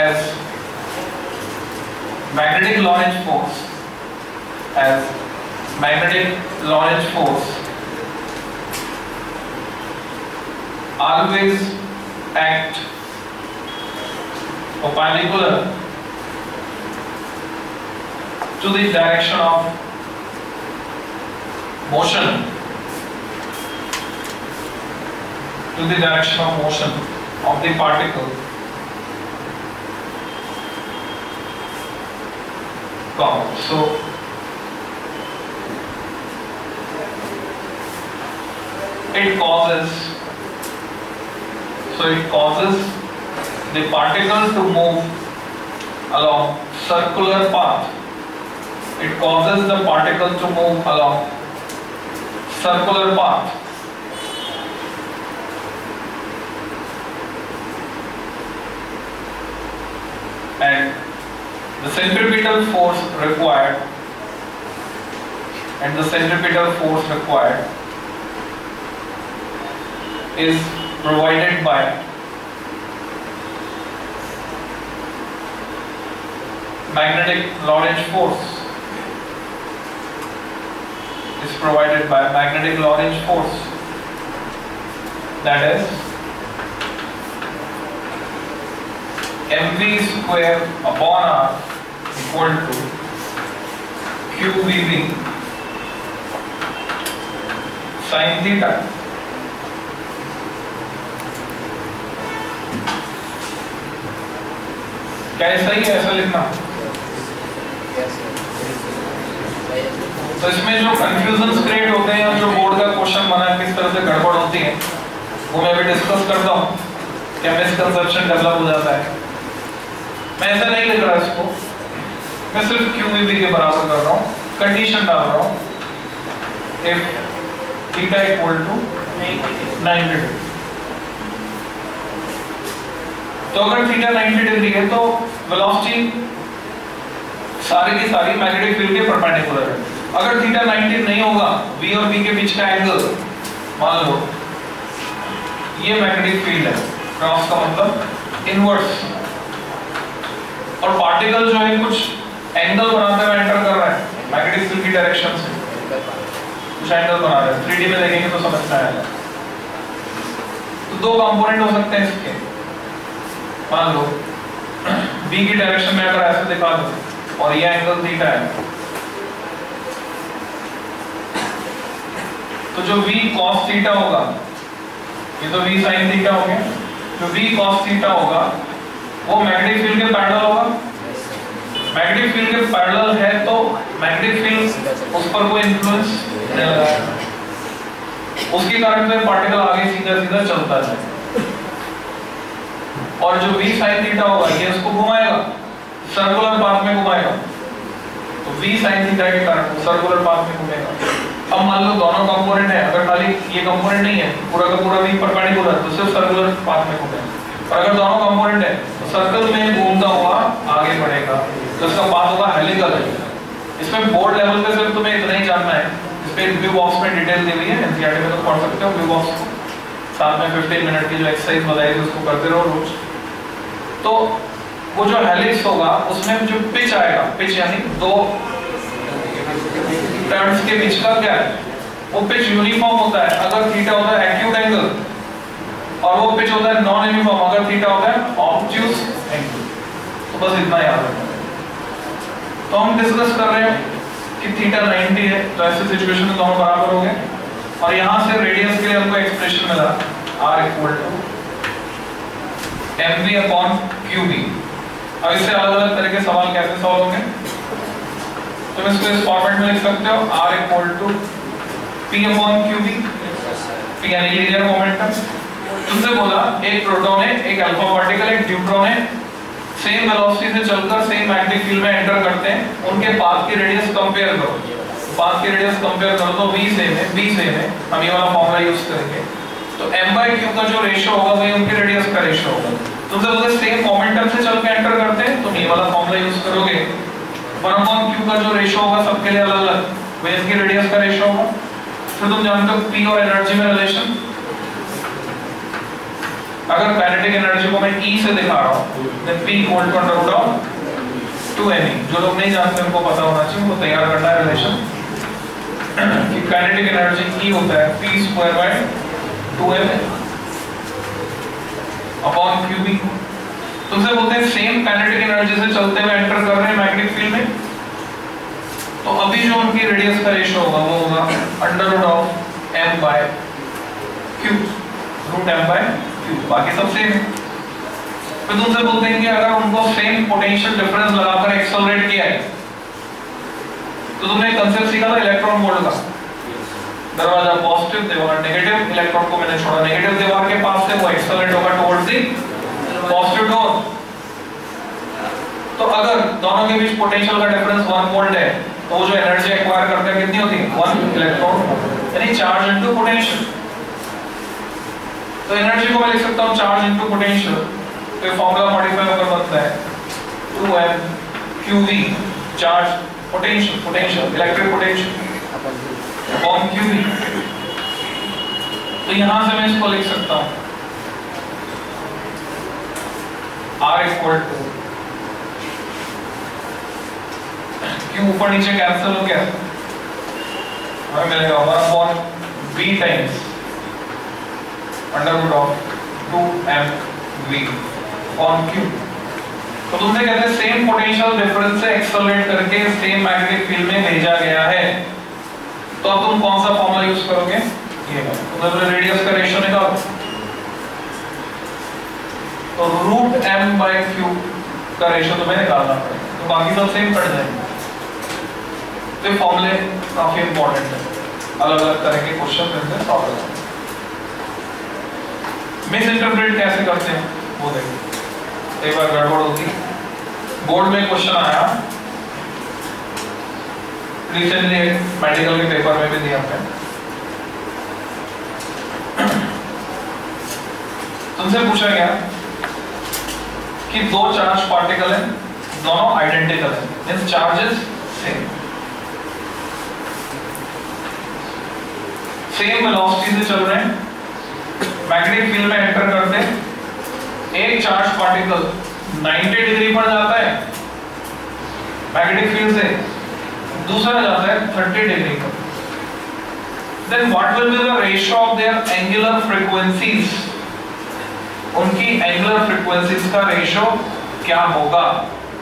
[SPEAKER 1] as magnetic Lorentz force, as magnetic Lorentz force always act perpendicular to the direction of motion, to the direction of motion of the particle. So it causes the particle to move along circular path. It causes the particle to move along circular path. And the centripetal force required is provided by magnetic Lorentz force is provided by magnetic Lorentz force, that is mv square upon r equal to qvb sin theta. क्या ये सही है ऐसा लिखना? तो इसमें जो confusion create होते हैं, जो बोर्ड का क्वेश्चन बना है किस तरह से गड़बड़ होती है, वो मैं भी डिस्कस करता हूँ, क्या मिसकंसेप्शन डेवलप हो जाता है। मैं ऐसा नहीं लिख रहा इसको, मैं सिर्फ QVB के बराबर कर रहा हूँ, कंडीशन डाल रहा हूँ if theta equal to 90 degree. तो अगर थीटा 90 डिग्री है तो वेलोसिटी सारी की सारी मैग्नेटिक फील्ड के परपेंडिकुलर है। अगर थीटा 90 नहीं होगा, V और B के बीच का एंगल मान लो ये मैग्नेटिक फील्ड है, क्रॉस का मतलब इनवर्स, और पार्टिकल जो है कुछ एंगल बनाते हुए एंटर कर रहा है मैग्नेटिक फील्ड की डायरेक्शन से, कुछ एंगल बना रहा है। 3D में देखेंगे तो समझ में आएगा। तो दो कंपोनेंट हो सकते हैं इसके, मान लो B की डायरेक्शन में अगर ऐसे दिखा दो और ये एंगल थीटा है, तो जो V cos थीटा होगा, ये तो V sin थीटा हो गया, जो V cos थीटा होगा वो मैग्नेटिक फील्ड के पैरेलल होगा। मैग्नेटिक फील्ड के पैरेलल है तो मैग्नेटिक फील्ड उस पर कोई इन्फ्लुएंस नहीं लगाएगा, उसके कारण से पार्टिकल आगे सीधा सीधा चलता है। और जो V sin थीटा होगा ये उसको घुमाएगा, सर्कुलर पाथ में घुमाएगा, तो V sin थीटा के कारण वो सर्कुलर पाथ में घूमेगा। अब मान लो दोनों कंपोनेंट है, अगर खाली ये कंपोनेंट नहीं है, पूरा का पूरा V परपेंडिकुलर, तो सिर्फ सर्कुलर पाथ में घूमेगा। और अगर दोनों कंपोनेंट है तो सर्कल में घूमता हुआ आगे बढ़ेगा, तो इसका पाथ होगा हेलिकल। इसमें बोर्ड लेवल पे सिर्फ तुम्हें इतना ही जानना है, इस पे ब्लू बॉक्स में डिटेल दी हुई है, एनसीईआरटी में तो पढ़ सकते हो ब्लू बॉक्स को, साथ में 15 मिनट की जो एक्सरसाइज बताई थी उसको करते रहो रोज। तो वो जो हेलिक्स होगा उसमें जो पिच आएगा, पिच यानी दो टर्न्स के बीच का क्या है, वो पिच यूनिफॉर्म होता है अगर थीटा होता है एक्यूट एंगल, और वो पिच होता है नॉन यूनिफॉर्म अगर थीटा होता है ऑब्ट्यूज एंगल। तो बस इतना याद रखना। तो हम डिस्कस कर रहे हैं कि थीटा 90 है, तो ऐसे सिचुएशन में दोनों बराबर हो गए, और यहाँ से रेडियस के लिए हमको एक्सप्रेशन मिला r equal to mv upon qb। अब इससे अलग अलग तरह के सवाल कैसे सॉल्व होंगे, तुम इसको इस फॉर्मेट में लिख सकते हो, r equal to p upon qb, p यानी लीनियर मोमेंटम। तुमसे बोला एक प्रोटॉन है, एक अल्फा पार्टिकल, एक न्यूट्रॉन है, सेम वेलोसिटी से चलकर सेम मैग्नेटिक फील्ड में एंटर करते हैं, उनके पाथ की रेडियस कंपेयर करो, पाथ की रेडियस कंपेयर करो तो v सेम है, b सेम है, हम ये वाला फॉर्मूला यूज करेंगे। तो m/q का जो रेशियो होगा वही उनकी रेडियस का रेशियो होगा। तुमसे बोलते सेम मोमेंटम से चल के एंटर करते हैं, तुम ये वाला फॉर्मूला यूज करोगे, 1/q का जो रेशियो होगा सबके लिए अलग अलग, वही इसकी रेडियस का रेशियो होगा। फिर तुम जानते हो p और एनर्जी में रिलेशन, अगर काइनेटिक एनर्जी को मैं E से दिखा रहा हूँ, then P equal to under root of 2me। जो लोग नहीं जानते उनको पता होना चाहिए, वो तैयार करना है रिलेशन कि काइनेटिक एनर्जी E होता है P square by 2m upon qb। तुमसे बोलते हैं सेम काइनेटिक एनर्जी से चलते हुए एंटर कर रहे हैं मैग्नेटिक फील्ड में, तो अभी जो उनकी रेडियस का रेशियो होगा वो होगा under root of m by q, root m by q, बाकी सब सेम है। फिर तुमसे बोलते हैं कि अगर उनको सेम पोटेंशियल डिफरेंस लगाकर एक्सेलरेट किया है, तो तुमने कंसेप्ट सीखा था इलेक्ट्रॉन वोल्ट का, दरवाजा पॉजिटिव, दीवार नेगेटिव, इलेक्ट्रॉन को मैंने छोड़ा नेगेटिव दीवार के पास से, वो एक्सेलरेट होगा टुवर्ड्स द पॉजिटिव डोर। तो अगर दोनों के बीच पोटेंशियल का डिफरेंस 1 वोल्ट है, तो वो जो एनर्जी एक्वायर करता है कितनी होती है, 1 इलेक्ट्रॉन, यानी चार्ज इनटू पोटेंशियल। तो एनर्जी को मैं लिख सकता हूं चार्ज इनटू पोटेंशियल, तो फॉर्मूला मॉडिफाई होकर बनता है 2m qv, charge potential, potential electric potential upon qv। तो यहां से मैं इसको लिख सकता हूं r इक्वल टू क्यों ऊपर नीचे कैंसिल हो गया, हमें मिलेगा 1/b times under root of 2mv on q। तो तुमसे कहते हैं सेम पोटेंशियल डिफरेंस से एक्सेलरेट करके सेम मैग्नेटिक फील्ड में भेजा गया है, तो अब तुम कौन सा फॉर्मूला यूज करोगे, ये तुमने रेडियस का रेशियो निकालो, तो √m/q का रेशियो तुम्हें निकालना पड़ेगा, तो बाकी सब सेम कट जाएंगे। तो ये फॉर्मूले काफी इंपॉर्टेंट है, अलग अलग तरह के क्वेश्चन मिलते हैं सॉल्व करने। मिस इंटरप्रेट कैसे करते हैं वो देखो, एक बार गड़बड़ होती, बोर्ड में क्वेश्चन आया रिसेंटली, मेडिकल के पेपर में भी दिया हमने, तुमसे पूछा गया कि दो चार्ज पार्टिकल हैं, दोनों आइडेंटिकल हैं, मींस चार्जेस सेम वेलोसिटी से चल रहे हैं, मैग्नेटिक फील्ड में एंटर करते हैं, एक चार्ज पार्टिकल 90 डिग्री पर जाता है मैग्नेटिक फील्ड से, दूसरा जाता है 30 डिग्री पर। Then what will be the ratio of their angular frequencies, उनकी एंगुलर फ्रीक्वेंसीज का रेशियो क्या होगा।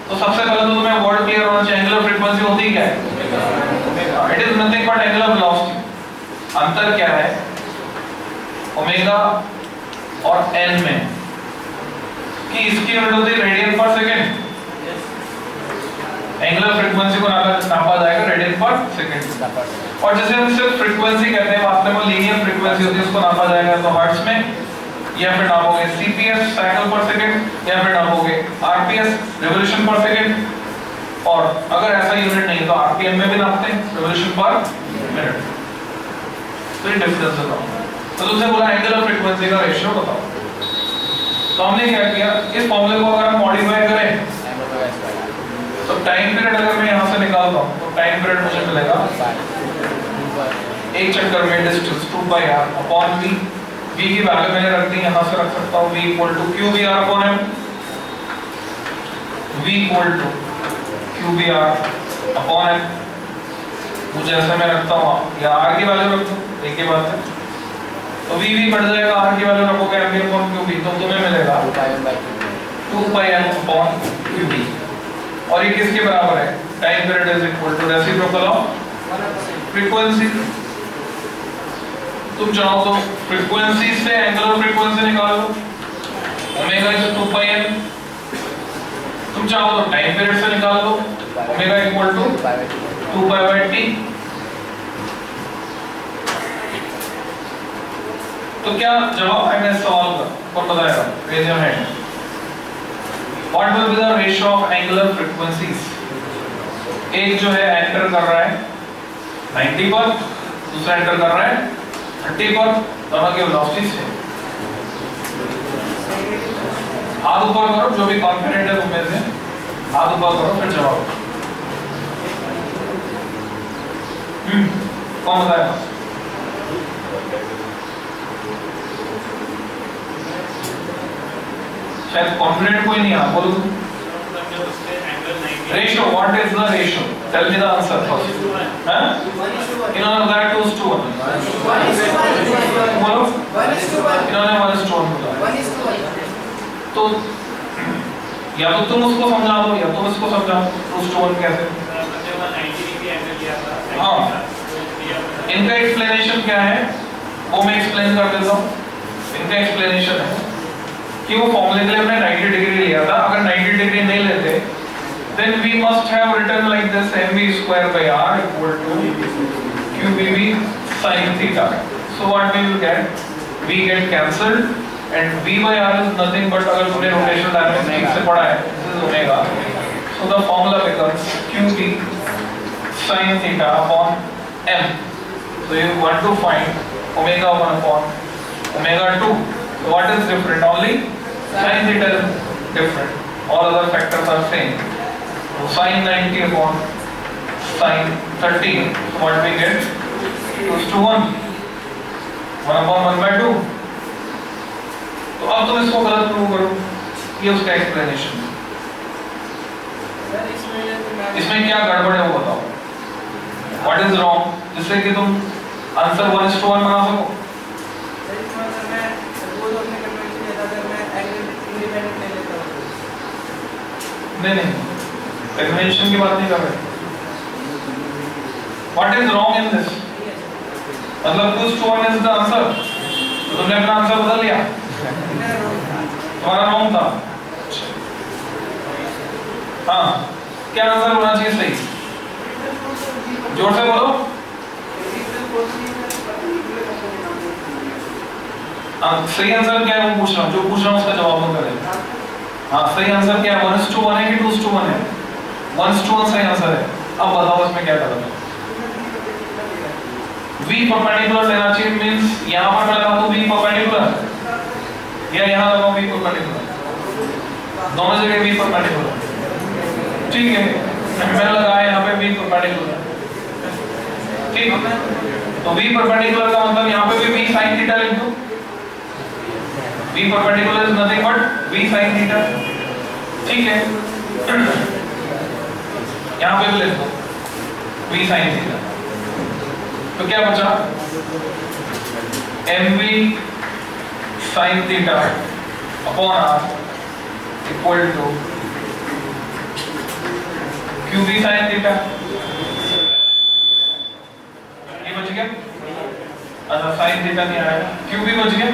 [SPEAKER 1] तो सबसे पहले तो तुम्हें वर्ड क्लियर होना चाहिए, एंगुलर फ्रीक्वेंसी होती क्या है, it is nothing but angular velocity. अंतर क्या है ओमेगा और एन में, कि इसकी यूनिट होती है रेडियन पर सेकंड, एंगुलर फ्रीक्वेंसी को नापा जाएगा रेडियन पर सेकंड, और जैसे हम सिर्फ फ्रीक्वेंसी कहते हैं, वास्तव में लीनियर फ्रीक्वेंसी होती है, उसको नापा जाएगा तो हर्ट्ज में, या फिर नापोगे सीपीएस साइकिल पर सेकंड, या फिर नापोगे आरपीएस रिवॉल्यूशन पर सेकंड, और अगर ऐसा यूनिट नहीं तो आरपीएम में भी नापते हैं रिवॉल्यूशन पर मिनट। तो ये डिफरेंस है। तो तुमसे बोला एंगुलर फ्रीक्वेंसी का रेशियो बताओ, तो हमने क्या किया, इस फॉर्मूले को अगर हम मॉडिफाई करें तो टाइम पीरियड अगर मैं यहाँ से निकालता हूँ तो टाइम पीरियड मुझे मिलेगा एक चक्कर में डिस्टेंस 2πr/v, v की वैल्यू मैंने रख दी, यहाँ से रख सकता हूँ v = qvr/m, v = qvr/m, मुझे ऐसे में रखता हूँ या r की वैल्यू रख दो, एक ही बात है, तो v कट जाएगा, r की वैल्यू रखोगे m/qv, तो तुम्हें मिलेगा 2πm/qv, और ये किसके बराबर है, time period is equal to reciprocal of frequency. तुम चाहो तो फ्रीक्वेंसी से एंगुलर फ्रीक्वेंसी निकाल लो, ओमेगा इज 2πm, तुम चाहो तो टाइम पीरियड से निकाल लो, ओमेगा इक्वल टू 2π/t। तो क्या जवाब है इस सवाल का, कौन बताएगा, raise your hand. What will be the ratio of angular frequencies, एक जो है एंटर कर रहा है 90 पर, दूसरा एंटर कर रहा है 30 पर, दोनों की वेलोसिटी से। हाथ ऊपर करो जो भी कॉन्फिडेंट है तुम में से, हाथ ऊपर करो फिर जवाब। कौन बताएगा, शायद कॉन्फिडेंट कोई नहीं है, बोलो। Ratio, what is the ratio, tell me the answer first. हां, इन्होंने बताया 2:1, बोलो, इन्होंने 1:1 बताया, तो या तो तुम उसको समझा दो या तुम इसको समझाओ 2:1 कैसे। हाँ, इनका एक्सप्लेनेशन क्या है वो मैं एक्सप्लेन कर देता हूँ। इनका एक्सप्लेनेशन है कि वो फॉर्मूले के लिए हमने 90 डिग्री लिया था, अगर 90 डिग्री नहीं लेते then we must have written like this, mv²/r = qvv sin theta. So what we will get, v get cancelled and v/r is nothing but, अगर तुमने रोटेशनल डायनामिक्स से पढ़ा है, this is omega, so the formula becomes qv sin theta upon m. So you want to find omega 1 upon omega 2. So what is different? Only sin theta is different. All other factors are same. So sin 90 upon sin 30. So what we get? 2:1. 1/1/2. तो अब तुम इसको गलत prove करो, ये उसका explanation. इसमें इसमें क्या गड़बड़ है वो बताओ, व्हाट इज रॉन्ग, जिससे कि तुम आंसर 1:1 बना सको। नहीं, कन्वेंशन की बात नहीं कर रहे। What is wrong in this, मतलब 2:1 इज द आंसर, तो तुमने अपना आंसर बदल लिया, तुम्हारा रॉन्ग था। हाँ, क्या आंसर होना चाहिए सही, जोर से बोलो। हाँ, सही आंसर क्या है वो पूछ रहा हूँ, जो पूछ रहा हूँ उसका जवाब मत करें। हाँ, सही आंसर क्या है, 1:1 है कि 2:1 है? 1:1 सही आंसर है। अब बताओ इसमें क्या करना है। V परपेंडिकुलर लेना चाहिए, मींस यहाँ पर मैं लगा दूं V परपेंडिकुलर, या यहाँ लगाऊं V परपेंडिकुलर, दोनों जगह V परपेंडिकुलर, ठीक है। मैंने लगाया यहाँ पे V परपेंडिकुलर, ठीक है। तो V परपेंडिकुलर का मतलब यहाँ पे भी V sin थीटा लिख दो। V perpendicular is nothing but V sin theta, ठीक है। यहाँ पे भी लिख दो V sin थीटा, तो क्या बचा, mv sin theta upon r equal to qv sin theta. ये बच गया, अच्छा sin थीटा नहीं आया, qv बच गया,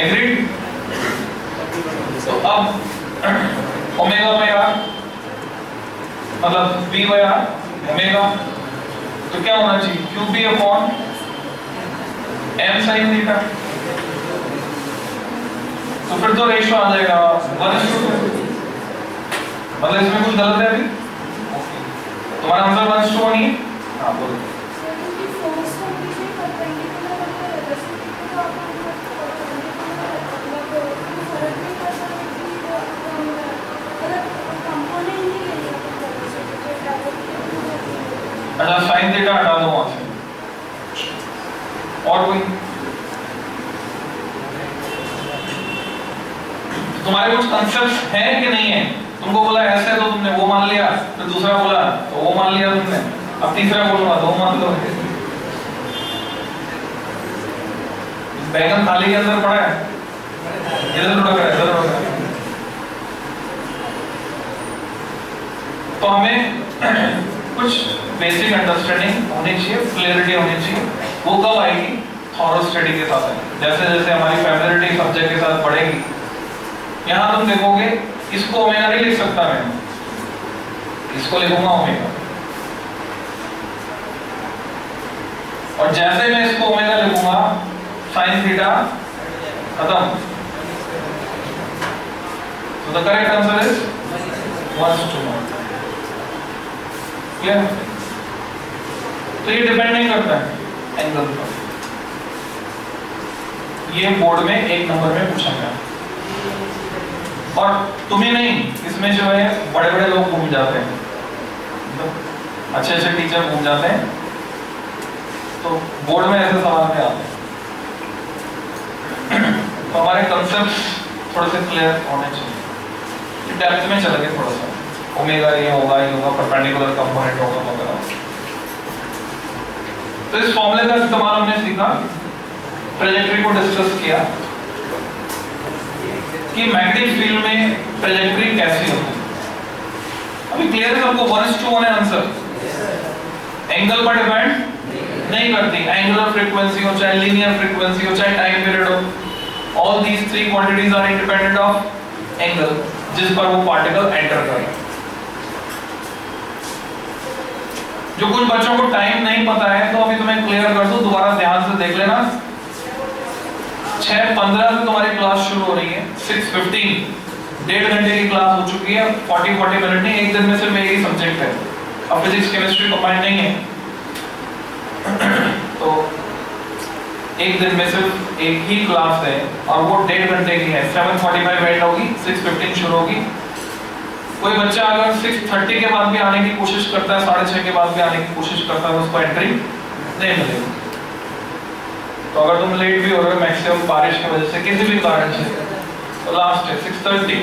[SPEAKER 1] एग्रीड। तो अब ओमेगा बाय r मतलब v बाय r ओमेगा, तो क्या होना चाहिए, QB upon M sin theta. तो फिर तो रेशियो आ जाएगा 1:2, मतलब इसमें कुछ गलत है अभी, तुम्हारा आंसर 1:1 ही है। हाँ बोलो। अच्छा, साइन थीटा हटा दो वहां से, और कोई तुम्हारे कुछ कंसेप्ट है कि नहीं है, तुमको बोला ऐसे तो तुमने वो मान लिया, फिर दूसरा बोला तो वो मान लिया तुमने, अब तीसरा बोलूंगा तो वो मान लो। बैगन थाली के अंदर पड़ा है, इधर उड़ा कर इधर उड़ा कर। तो हमें कुछ बेसिक अंडरस्टैंडिंग होनी चाहिए, क्लैरिटी होनी चाहिए। वो कब आएगी, थॉरो स्टडी के साथ है। जैसे जैसे हमारी फैमिलियरिटी सब्जेक्ट के साथ बढ़ेगी, यहाँ तुम देखोगे इसको ओमेगा नहीं लिख सकता मैं, इसको लिखूंगा ओमेगा, और जैसे मैं इसको ओमेगा लिखूंगा साइन थीटा खत्म। तो the correct answer is 1:1। Clear? तो ये डिपेंड नहीं करता है एंगल पर, ये बोर्ड में 1 नंबर में पूछा गया, और तुम्हें नहीं, इसमें जो है बड़े बड़े लोग घूम जाते हैं, अच्छे अच्छे टीचर घूम जाते हैं, तो बोर्ड में ऐसे सवाल में आते हैं। तो हमारे कंसेप्ट थोड़े से क्लियर होने चाहिए, डेप्थ में चलेंगे थोड़ा सा, ओमेगा ये होगा परपेंडिकुलर कंपोनेंट होगा वगैरह। तो इस फॉर्मूले का इस्तेमाल हमने सीखा, ट्रेजेक्टरी को डिस्कस किया कि मैग्नेटिक फील्ड में ट्रेजेक्टरी कैसी होती है। अभी क्लियर है सबको, 1:1 है आंसर, एंगल पर डिपेंड नहीं करती, एंगुलर फ्रीक्वेंसी हो चाहे लीनियर फ्रीक्वेंसी हो चाहे टाइम पीरियड हो, all these 3 quantities are independent of angle जिस पर वो पार्टिकल एंटर करे। जो कुछ बच्चों को टाइम नहीं पता है, तो अभी तुम्हें क्लियर कर दूं, दोबारा ध्यान से देख लेना। 6:15 से तुम्हारी क्लास शुरू हो रही है, 6:15 1.5 घंटे की क्लास हो चुकी है, 40 मिनट नहीं, एक दिन में सिर्फ एक ही सब्जेक्ट है, अब फिजिक्स केमिस्ट्री कंबाइंड नहीं है, तो एक दिन में सिर्फ एक ही क्लास है और वो 1.5 घंटे की है। 7:45 एंड होगी, 6:15 शुरू होगी। कोई बच्चा अगर 6:30 के बाद भी आने की कोशिश करता है, 6:30 के बाद भी आने की कोशिश करता है, उसको एंट्री नहीं मिलेगी। तो अगर तुम लेट भी हो रहे हो मैक्सिमम बारिश की वजह से, किसी भी कारण से, तो लास्ट है 6:30।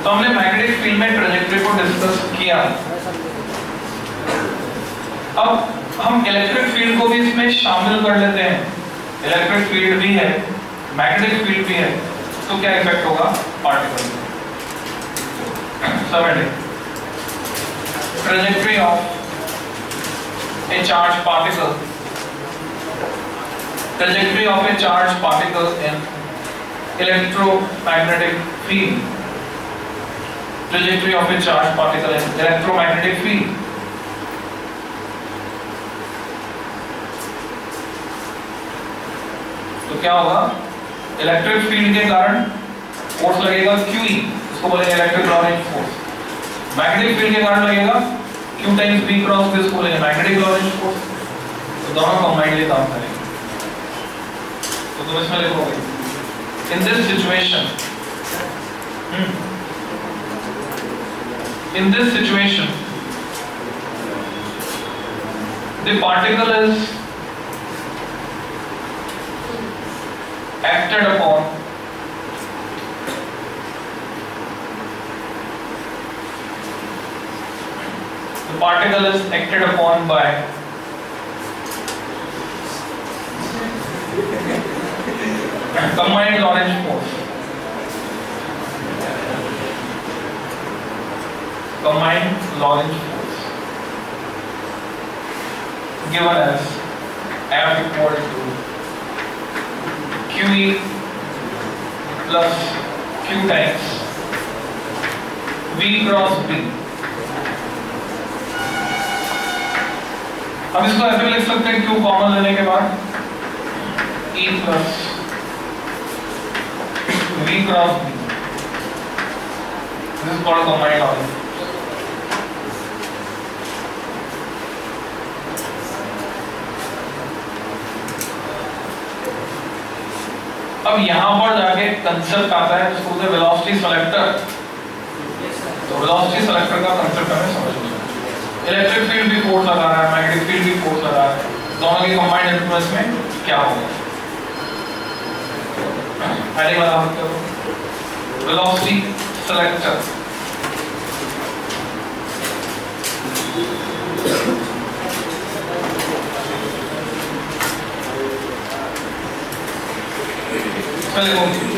[SPEAKER 1] तो हमने मैग्नेटिक फील्ड में ट्रैजेक्टरी को डिस्कस किया। अब हम इलेक्ट्रिक फील्ड को भी इसमें शामिल कर लेते हैं। इलेक्ट्रिक फील्ड भी है, मैग्नेटिक फील्ड भी है, तो क्या इफेक्ट होगा पार्टिकल पे? समझे? Trajectory of a charged particle, trajectory of a charged particle in electromagnetic field, trajectory of a charged particle in electromagnetic field. तो क्या होगा? इलेक्ट्रिक फील्ड के कारण फोर्स लगेगा QE, इसको बोलेंगे electric Lorentz force. Magnetic field के कारण लगेगा Q times B cross B, इसको बोलेंगे मैग्नेटिक लॉरेंज फोर्स। तो दोनों कंबाइंडली काम करेंगे। तो तुम इसमें लिखोगे in this situation, the particle is acted upon by combined Lorentz force. Given as F equal to QE plus Q times V cross B. अब इसको ऐसे भी लिख सकते हैं, Q कॉमन लेने के बाद E plus V cross B. This is called combined Lorentz. अब यहाँ पर जाके कंसेप्ट आता है जिसको बोलते हैं वेलोसिटी सेलेक्टर। तो वेलोसिटी सेलेक्टर का कंसेप्ट हमें समझना है। इलेक्ट्रिक फील्ड भी फोर्स लगा रहा है, मैग्नेटिक फील्ड भी फोर्स लगा रहा है, दोनों की कंबाइंड इन्फ्लुएंस में क्या होगा? पहले बता सकते हो velocity selector.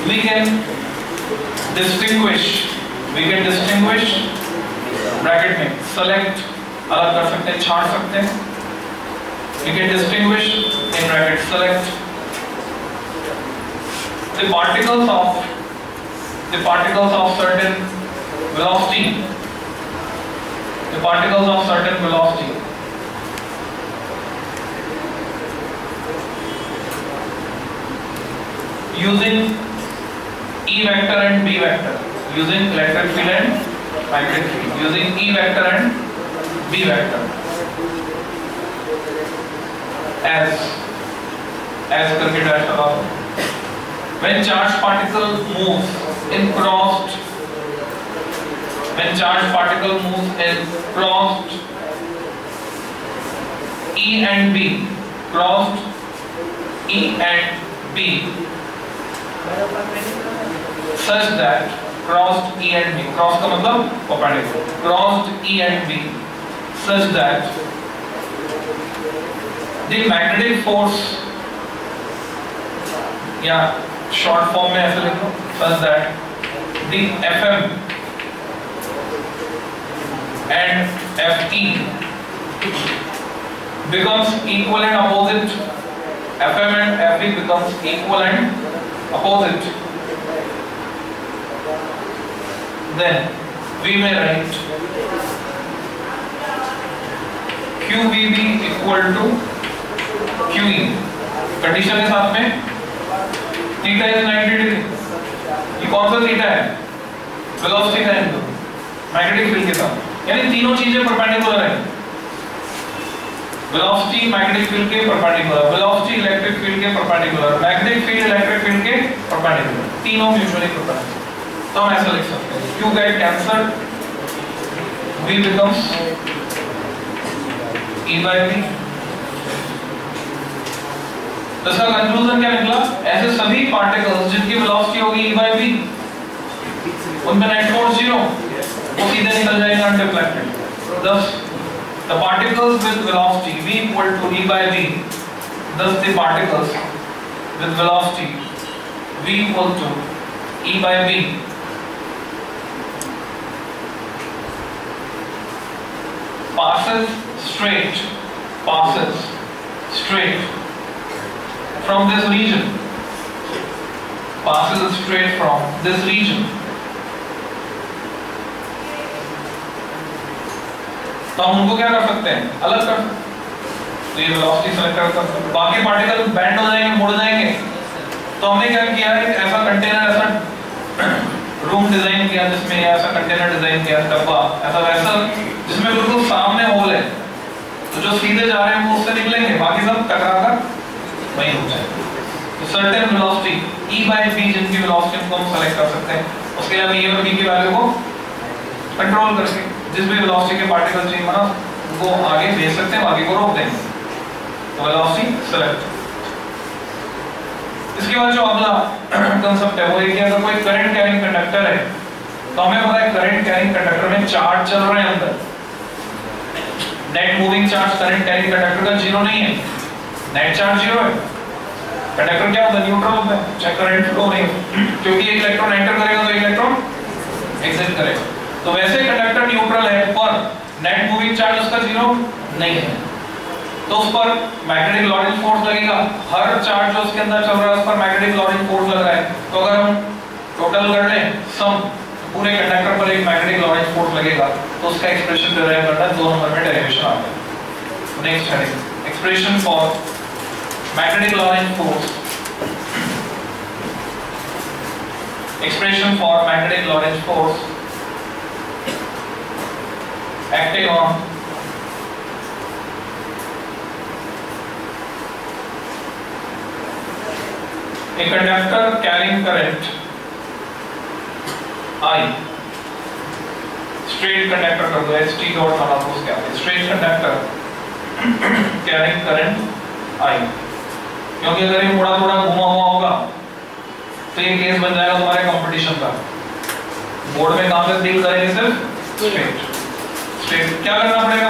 [SPEAKER 1] We can distinguish bracket में select अलग कर सकते हैं, छांट सकते हैं। We can distinguish in bracket select the particles of certain velocity, using E vector and B vector, using electric field and magnetic field, using E vector and B vector as करके dash लगा दो। When charged particle moves in crossed E and B, such that crossed E and B, cross का मतलब perpendicular, crossed E and B such that the magnetic force, या short form में ऐसे लिखो, such that the FM and FE becomes equal and opposite. FM and FE becomes equal and opposite. Then we may write QVB equal to QE. Condition के साथ में theta is 90 degree. ये कौन सा theta है? वेलोसिटी का angle magnetic field के साथ, यानी तीनों चीजें परपेंडिकुलर हैं। वेलोसिटी मैग्नेटिक फील्ड के परपेंडिकुलर, वेलोसिटी इलेक्ट्रिक फील्ड के perpendicular, magnetic field electric field के परपेंडिकुलर, तीनों म्यूचुअली परपेंडिकुलर। तो हम ऐसा लिख सकते हैं Q get cancelled, V becomes E by B। तो इसका कंक्लूजन क्या निकला? ऐसे सभी पार्टिकल्स जिनकी वेलोसिटी होगी E by B उनमें नेट फोर्स 0, वो सीधे निकल जाएगा undeflected. Thus the particles with velocity v equal to e by v, thus the particles with velocity v equal to e by v passes straight from this region, passes straight from this region. तो हम उनको क्या कर सकते हैं, अलग कर सकते हैं। तो ये वेलोसिटी सेलेक्ट कर सकते हैं, बाकी पार्टिकल बेंड हो जाएंगे, मुड़ जाएंगे। तो हमने क्या किया है, ऐसा कंटेनर, ऐसा रूम डिजाइन किया जिसमें ऐसा कंटेनर डिजाइन किया, डब्बा ऐसा वैसा जिसमें बिल्कुल सामने होल है, तो जो सीधे जा रहे हैं वो उससे निकलेंगे, बाकी सब टकरा कर वहीं हो जाएंगे। तो certain velocity e by v जिनकी वेलोसिटी को हम सेलेक्ट कर सकते हैं, उसके लिए हम e और v की वैल्यू को कंट्रोल करके जिस भी वेलोसिटी के पार्टिकल चाहिए ना उनको आगे भेज सकते हैं, बाकी को रोक देंगे। तो वेलोसिटी सेलेक्ट। इसके बाद जो अगला कांसेप्ट है वो ये कि अगर कोई करंट कैरिंग कंडक्टर है, तो हमें पता है करंट कैरिंग कंडक्टर में चार्ज चल रहे हैं अंदर, net moving charge current carrying conductor का 0 नहीं है, नेट चार्ज 0 है। कंडक्टर क्या होता है, न्यूट्रल होता है, चाहे करंट फ्लो नहीं, क्योंकि एक इलेक्ट्रॉन एंटर करेगा तो एक इलेक्ट्रॉन एग्जिट करेगा। तो वैसे कंडक्टर न्यूट्रल है पर नेट मूविंग चार्ज उसका 0 नहीं है, तो उस पर मैग्नेटिक लॉरेंज फोर्स लगेगा। हर चार्ज जो उसके अंदर चल रहा है उस पर मैग्नेटिक लॉरेंज फोर्स लग रहा है। तो अगर हम टोटल कर लें सम, पूरे कंडक्टर पर एक मैग्नेटिक लॉरेंज फोर्स लगेगा, तो उसका एक्सप्रेशन डिराइव करना है 2 नंबर में डेरिवेशन आता है। Next heading, expression for magnetic Lorentz force, expression for magnetic Lorentz force acting on a conductor carrying current I, straight conductor कर दो, ST डॉट वाला फोर्स क्या है, straight conductor carrying current I, क्योंकि अगर ये मुड़ा मुड़ा घुमा हुआ होगा तो ये केस बन जाएगा तुम्हारे कंपटीशन का। बोर्ड में कहाँ पे डील करेंगे, सिर्फ स्ट्रेट। क्या करना पड़ेगा,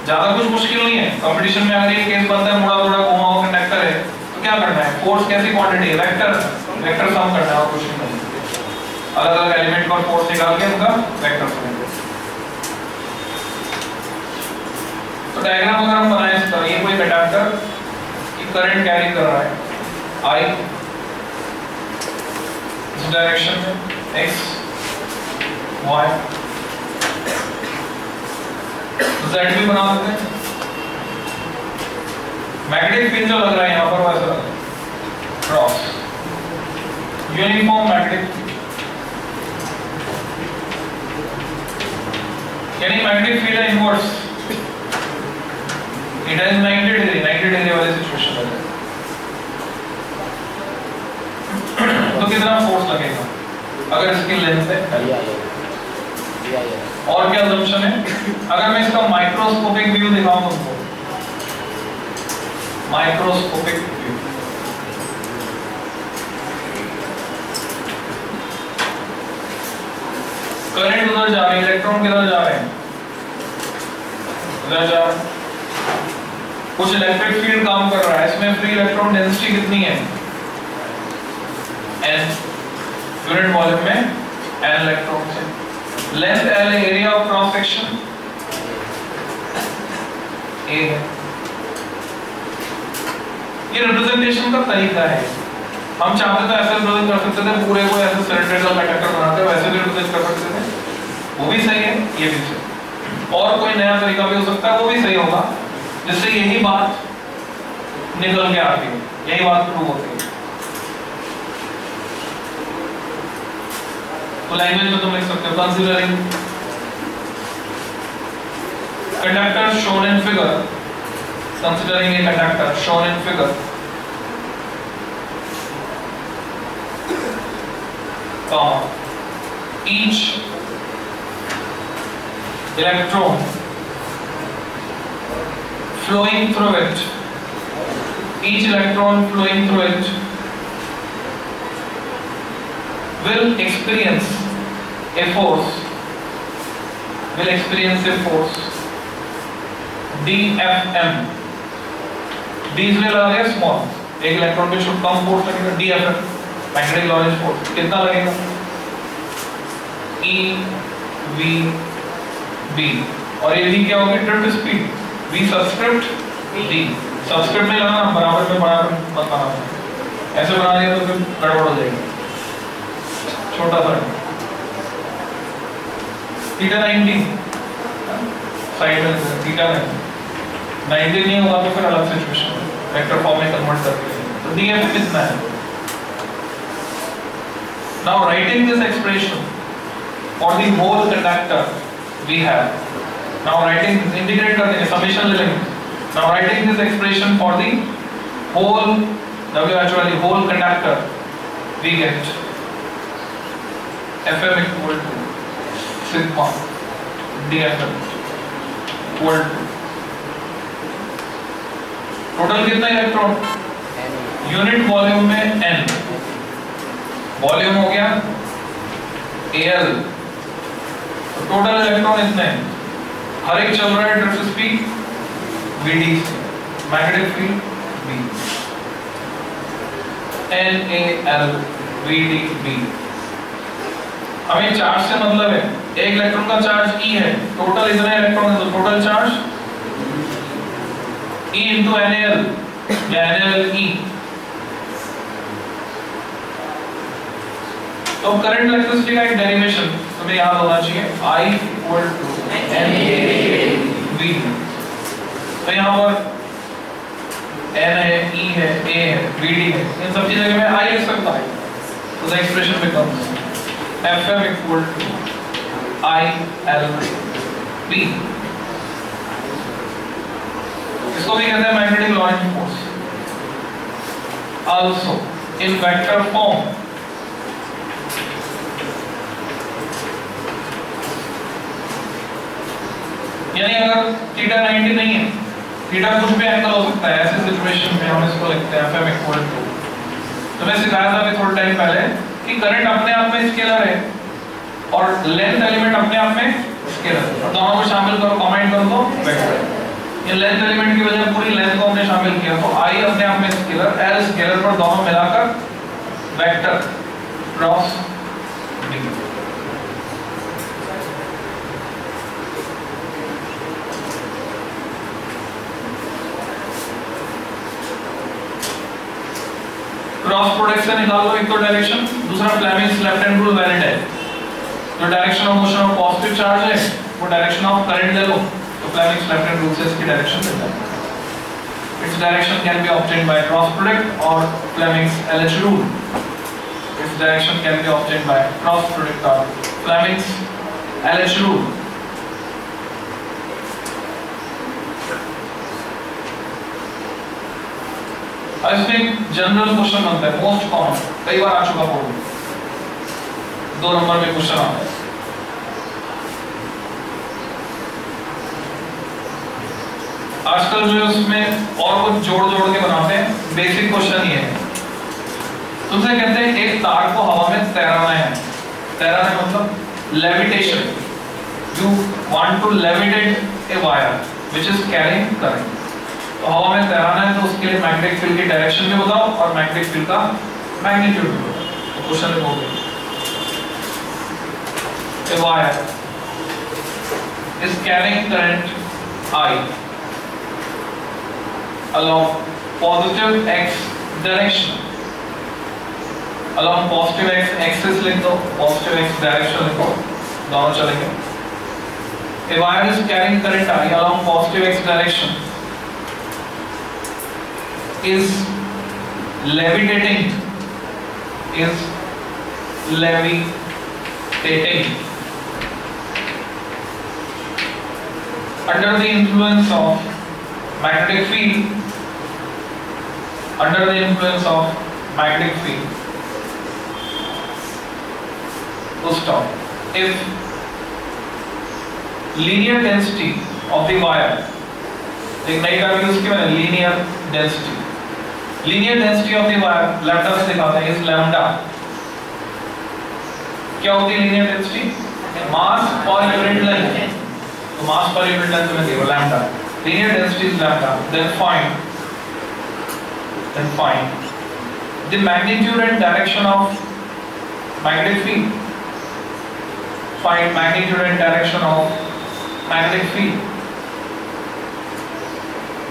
[SPEAKER 1] ज्यादा कुछ मुश्किल नहीं है। कंपटीशन में अगर ये केस बनता है, मुड़ा मुड़ा घुमा हुआ कंडक्टर है, तो क्या करना है, फोर्स कैसी क्वांटिटी है, वेक्टर सम करना है और कुछ नहीं करना। अलग अलग एलिमेंट पर फोर्स निकाल के उनका वेक्टर सम। तो डायग्राम अगर हम बनाएं इस तरह, ये कोई कंडक्टर ये करंट कैरी कर रहा है I इस डायरेक्शन में, x y Z भी बना सकते हैं। मैग्नेटिक फील्ड जो लग रहा है यहाँ पर वैसा लग रहा है, क्रॉस यूनिफॉर्म मैग्नेटिक फील्ड, यानी मैग्नेटिक फील्ड है इनवर्स, इट इज 90 डिग्री वाली सिचुएशन है। तो कितना फोर्स लगेगा अगर इसकी लेंथ है, और क्या असम्पशन है, अगर मैं इसका माइक्रोस्कोपिक व्यू दिखाऊं तुमको, माइक्रोस्कोपिक व्यू, करंट उधर जा रहे हैं, इलेक्ट्रॉन किधर जा रहे हैं, उधर जा रहे हैं। कुछ इलेक्ट्रिक फील्ड काम कर रहा है, इसमें फ्री इलेक्ट्रॉन डेंसिटी कितनी है, n, यूनिट वॉल्यूम में n इलेक्ट्रॉन है। Length L, area of cross section A है। ये रिप्रेजेंटेशन का तरीका है, हम चाहते तो ऐसे रिप्रेजेंट कर सकते थे, पूरे को ऐसे सिलेंड्रिकल कंडक्टर बनाते हैं, वैसे भी रिप्रेजेंट कर सकते थे, वो भी सही है, ये भी सही। और कोई नया तरीका भी हो सकता है, वो भी सही होगा, जिससे यही बात निकल के आती है, यही बात प्रूव होती है। तो लैंग्वेज में तुम लिख सकते हो, considering conductor shown in figure, considering a conductor shown in figure, each electron flowing through it, each electron flowing through it will experience A force will experience a force DFM. D इसलिए लगा दिया small, एक electron पे should come force लगेगा DFM, magnetic Lawrence force कितना लगेगा EVB, और ये V क्या होगी drift speed V subscript D, subscript नहीं लगाना, बराबर में बराबर मत बनाना, ऐसे बना दिया तो फिर गड़बड़ हो जाएगी। छोटा सा थीटा 90 साइड में थीटा 90 नहीं होगा तो फिर अलग सिचुएशन वेक्टर फॉर्म में कन्वर्ट करके, तो DF कितना है। Now writing this expression for the whole conductor we have, now writing integrate करते हैं summation ले लेंगे, now writing this expression for the whole W actually whole conductor we get FM equal to sigma DFM equal to total कितना electron unit volume में n, volume हो गया Al, तो total electron इतने हैं, हर एक चल रहा है drift speed Vd, magnetic field V, NaL VdB। हमें चार्ज से मतलब है, एक इलेक्ट्रॉन का चार्ज E है, टोटल इतने इलेक्ट्रॉन है तो total charge E into NaL या NaLe। तो करंट इलेक्ट्रिसिटी का एक डेरिवेशन तुम्हें याद होना चाहिए, I equal to NaV। तो यहाँ पर N है, E है, A है, Vd है, इन सब की जगह में I लिख सकता है, तो the expression becomes FM equal to ILV। इसको भी कहते हैं magnetic Lawrence force. Also in vector form यानी अगर थीटा 90 नहीं है, थीटा कुछ भी एंगल हो सकता है, ऐसे सिचुएशन में हम इसको लिखते हैं FM equal to, तो मैं सिखाया था अभी थोड़ा टाइम पहले कि करंट अपने आप में स्केलर है और लेंथ एलिमेंट अपने आप में स्केलर है, और दोनों को शामिल करो, कमेंट करो तो वेक्टर है। ये लेंथ एलिमेंट की वजह से पूरी लेंथ को हमने शामिल किया, तो I अपने आप में स्केलर, L स्केलर पर दोनों मिलाकर vector cross D। Cross product से निकाल लो एक तो डायरेक्शन, दूसरा Fleming's left hand rule valid है, जो direction of motion of positive charge है वो डायरेक्शन ऑफ करंट ले लो, तो फ्लेमिंग्स लेफ्ट हैंड रूल से इसकी डायरेक्शन मिलता है। Its direction can be obtained by cross product or Fleming's LH rule. Its direction can be obtained by cross product or Fleming's LH rule. इसमें general question बनता है, most common, कई बार आ चुका board में, 2 नंबर में question आता है। आजकल जो है उसमें और कुछ जोड़ के बनाते हैं, बेसिक क्वेश्चन ये है, तुमसे कहते हैं एक तार को हवा में तैराना है, तैराना मतलब levitation, you want to levitate a wire which is carrying current, तो हवा में तैराना है तो उसके लिए मैग्नेटिक फील्ड की डायरेक्शन भी बताओ और मैग्नेटिक फील्ड का मैग्नीट्यूड भी बताओ। तो क्वेश्चन लिखोगे a wire is carrying current I along positive x direction, along positive x axis लिख दो, positive x direction लिखो, दोनों चलेंगे। A wire is carrying current I along positive x direction is levitating under the influence of magnetic field, under the influence of magnetic field. Full stop. If linear density of the wire, एक नई term use की मैंने, linear density. Linear density of the wire, lambda से दिखाते हैं, is lambda. क्या होती है linear density? मास पर यूनिट लेंथ, तो मास पर यूनिट लेंथ में देखो lambda, linear density is lambda. Then find the magnitude and direction of magnetic field. Find magnitude and direction of magnetic field.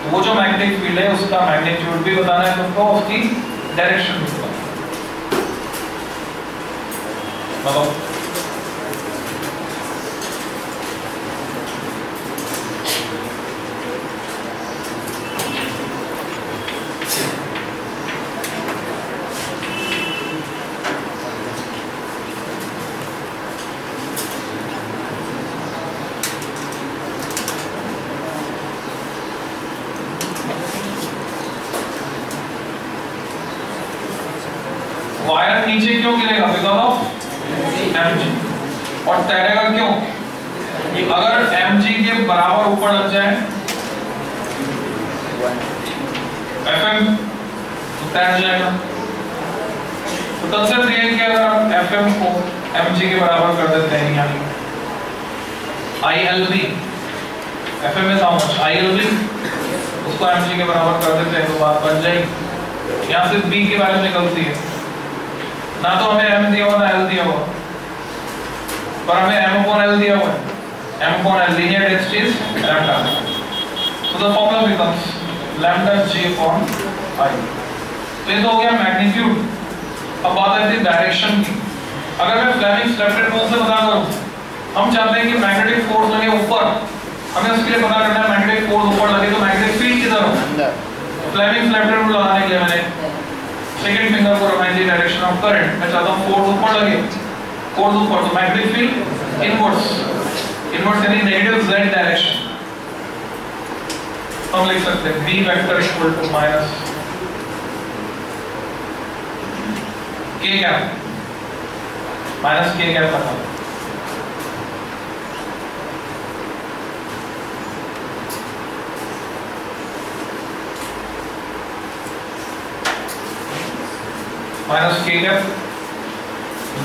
[SPEAKER 1] तो वो जो magnetic field है उसका magnitude भी बताना है तुमको, उसकी डायरेक्शन भी बताना है। बताओ वायर नीचे क्यों गिरेगा? Because of mg। और तैरेगा क्यों? अगर mg के बराबर ऊपर लग जाए fm तो तैर जाएगा। तो कंसेप्ट ये है कि अगर आप fm को mg के बराबर कर देते हैं, यानी ILB, fm is how much? ILB, उसको mg के बराबर कर देते हैं तो बात बन जाएगी। यहाँ से b की वैल्यू निकलती है, ना तो हमें m दिया हुआ ना l दिया हुआ, पर हमें m upon l दिया हुआ है। m upon l linear density is lambda, so the formula becomes lambda g upon I। तो ये तो हो गया मैग्नीट्यूड। अब बात आती है डायरेक्शन की। अगर मैं फ्लेमिंग्स लेफ्ट हैंड रूल से पता करूं, हम चाहते हैं कि मैग्नेटिक फोर्स लगे ऊपर, हमें उसके लिए पता करना है मैग्नेटिक फोर्स ऊपर लगे तो मैग्नेटिक फील्ड किधर हो। फ्लेमिंग्स लेफ्ट हैंड रूल लगाने के लिए मैंने सेकंड फिंगर को रखना है डायरेक्शन ऑफ करंट। मैं चाहता हूं फोर्स ऊपर लगे, फोर्स ऊपर, तो मैग्नेटिक फील्ड इनवर्स, इनवर्स यानी नेगेटिव z डायरेक्शन। हम लिख सकते हैं b vector equal to minus k cap, minus k cap था, minus k cap,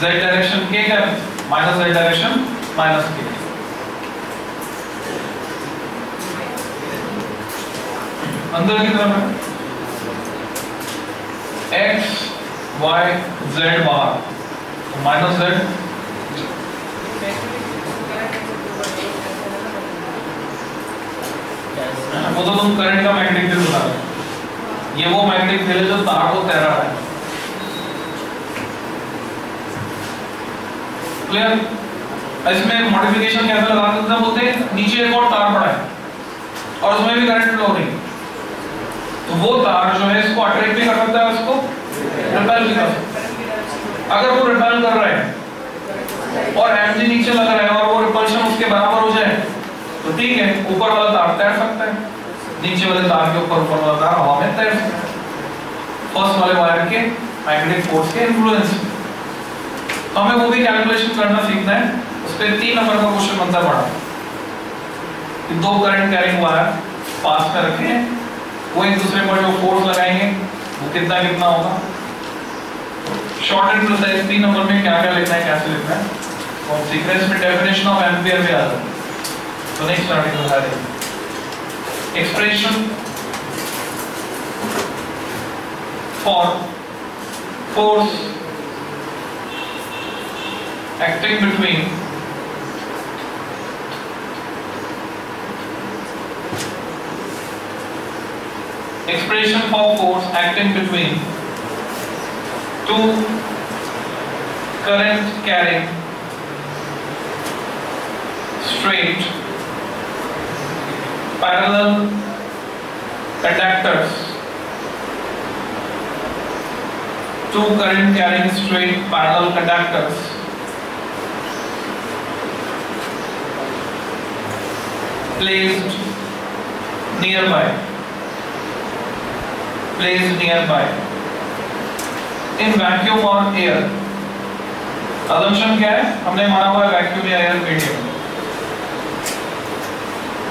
[SPEAKER 1] z direction k cap, minus z direction minus k। अंदर की तरफ है x y z बाहर, तो माइनस z, वो तो तुम करंट का मैग्नेटिक फील्ड बता रहे हो, ये वो मैग्नेटिक फील्ड है जो तार को तैरा रहा है। क्लियर? इसमें मॉडिफिकेशन कैसे लगा सकते हैं? बोलते हैं नीचे एक और तार पड़ा है और उसमें भी करंट फ्लो हो रही है, तो वो तार जो है इसको अट्रैक्ट भी कर सकता है, उसको रिपेल भी कर सकता है। अगर वो रिपेल कर रहा है और mg नीचे लग रहा है और वो रिपल्शन उसके बराबर हो जाए तो ठीक है, ऊपर वाला तार तैर सकता है, नीचे वाले तार के ऊपर वाला तार हवा में तैर सकता है, फर्स्ट वाले वायर के मैग्नेटिक फोर्स के इन्फ्लुएंस। तो हमें वो भी कैलकुलेशन करना सीखना है। उस पे 3 नंबर का क्वेश्चन बनता पड़ा कि 2 करंट कैरिंग वायर पास में रखें, वो एक दूसरे पर जो फोर्स लगाएंगे वो कितना कितना होगा। शॉर्ट एंड प्रिसाइज 3 नंबर में क्या क्या लिखना है, कैसे लिखना है, और सीक्वेंस में डेफिनेशन ऑफ एम्पियर भी आता है। तो नेक्स्ट आर्टिकल है expression for force acting between expression for force acting between 2 current carrying straight parallel conductors, 2 current carrying straight parallel conductors placed nearby in vacuum or air। assumption क्या है? हमने माना हुआ है वैक्यूम या एयर मीडियम।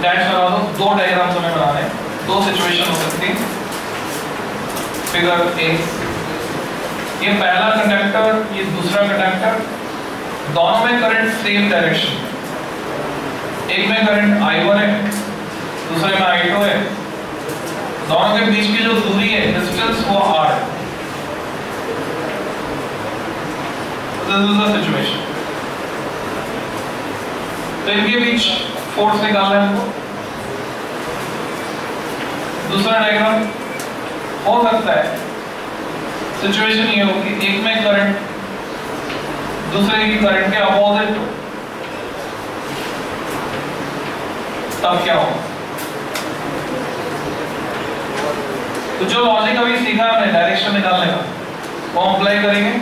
[SPEAKER 1] डैश लगा दो, 2 diagrams हमें बनाने हैं, 2 सिचुएशन हो सकती है। फिगर ए, ये पहला कंडक्टर, ये दूसरा कंडक्टर, दोनों में करंट सेम डायरेक्शन, एक में करंट I1 है, दूसरे में I2 है, दोनों के बीच की जो दूरी है डिस्टेंस वो r है। This is the situation. तो इनके बीच फोर्स निकालना है हमको। दूसरा डायग्राम हो सकता है सिचुएशन ये होगी, एक में करंट दूसरे की करंट के अपोजिट हो, तब क्या होगा? तो जो लॉजिक अभी सीखा हमने डायरेक्शन निकालने का, वो अप्लाई करेंगे,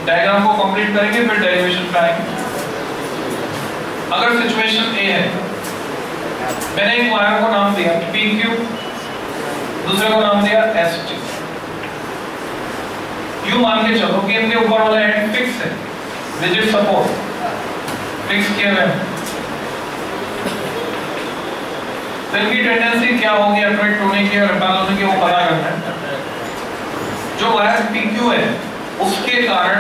[SPEAKER 1] डायग्राम को कंप्लीट करेंगे, फिर डेरिवेशन पे आएंगे। अगर सिचुएशन ए है, मैंने एक वायर को नाम दिया PQ, दूसरे को नाम दिया ST। यूं मान के चलो कि इनके ऊपर वाला एंड फिक्स है, रिजिड सपोर्ट फिक्स किया हुआ है। तो इनकी टेंडेंसी क्या होगी अट्रैक्ट होने की और रिपेल होने की, वो पता करना है। जो वायर PQ है उसके कारण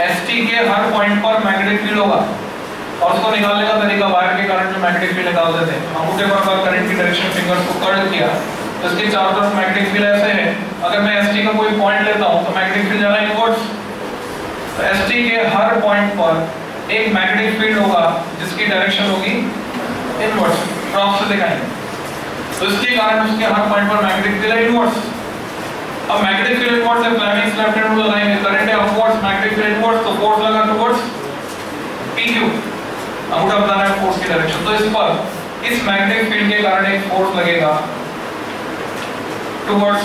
[SPEAKER 1] ST के हर पॉइंट पर मैग्नेटिक फील्ड होगा, और उसको निकालने का तरीका वायर के कारण जो मैग्नेटिक फील्ड निकालते थे, अंगूठे पर करंट की डायरेक्शन फिंगर्स को कर्ल किया तो इसके चारों तरफ मैग्नेटिक फील्ड ऐसे है। अगर मैं ST का कोई पॉइंट लेता हूं तो मैग्नेटिक फील्ड जाना इनवर्स, तो ST के हर पॉइंट पर एक मैग्नेटिक फील्ड होगा जिसकी डायरेक्शन होगी इनवर्स। क्रॉस से दिखाएंगे तो इसके कारण उसके हर पॉइंट पर मैग्नेटिक फील्ड है इनवर्स। अब मैग्नेटिक फील्ड इनवर्स है, फ्लेमिंग्स लेफ्ट हैंड रूल लगाएंगे, करंट है अपवर्ड्स, मैग्नेटिक फील्ड इनवर्स, तो फोर्स लगा टुवर्ड्स PQ, अंगूठा बताना है फोर्स की डायरेक्शन। तो इस पर इस मैग्नेटिक फील्ड के कारण एक फोर्स लगेगा टुवर्ड्स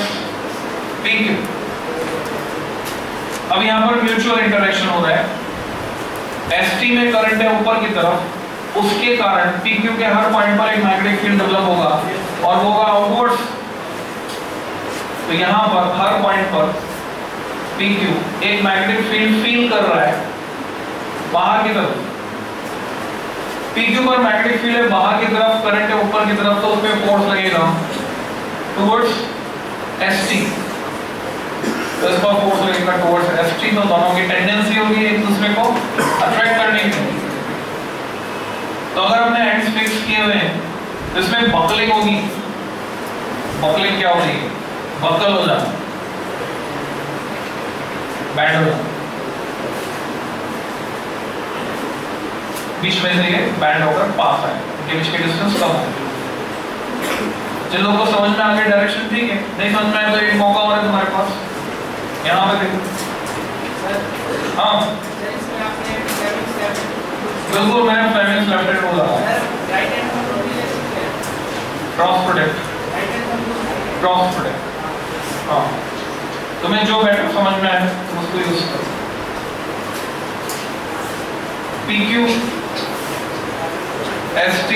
[SPEAKER 1] PQ। अब यहां पर म्यूचुअल इंटरेक्शन हो रहा है, ST में करंट है ऊपर की तरफ, उसके कारण PQ के हर पॉइंट पर एक मैग्नेटिक फील्ड डेवलप होगा और वो होगा आउटवर्ड्स। तो यहां पर हर पॉइंट पर PQ एक मैग्नेटिक फील्ड फील कर रहा है बाहर की तरफ। PQ पर मैग्नेटिक फील्ड है बाहर की तरफ, करंट है ऊपर की तरफ, तो उस पे फोर्स लगेगा टुवर्ड्स ST। तो इस पर फोर्स लगेगा टुवर्ड्स ST। तो दोनों की टेंडेंसी होगी एक दूसरे को अट्रैक्ट करने की। तो अगर हमने एंड्स फिक्स किए हुए हैं तो इसमें बकलिंग होगी। बकलिंग क्या होगी? बकल हो जाना, बैंड हो जाना, बीच में से ये बैंड होकर पास आए, इनके बीच की डिस्टेंस कम है। जिन लोगों को समझ में आ गया डायरेक्शन ठीक है, नहीं समझ में आया तो एक मौका और है तुम्हारे पास, यहाँ पे देखो। हाँ बिल्कुल, मैंने फ्लेमिंग्स लेफ्ट हैंड रूल लगाया, क्रॉस प्रोडक्ट, क्रॉस प्रोडक्ट। हाँ, तुम्हें जो बेटर समझ में आए तुम उसको यूज करो। PQ ST,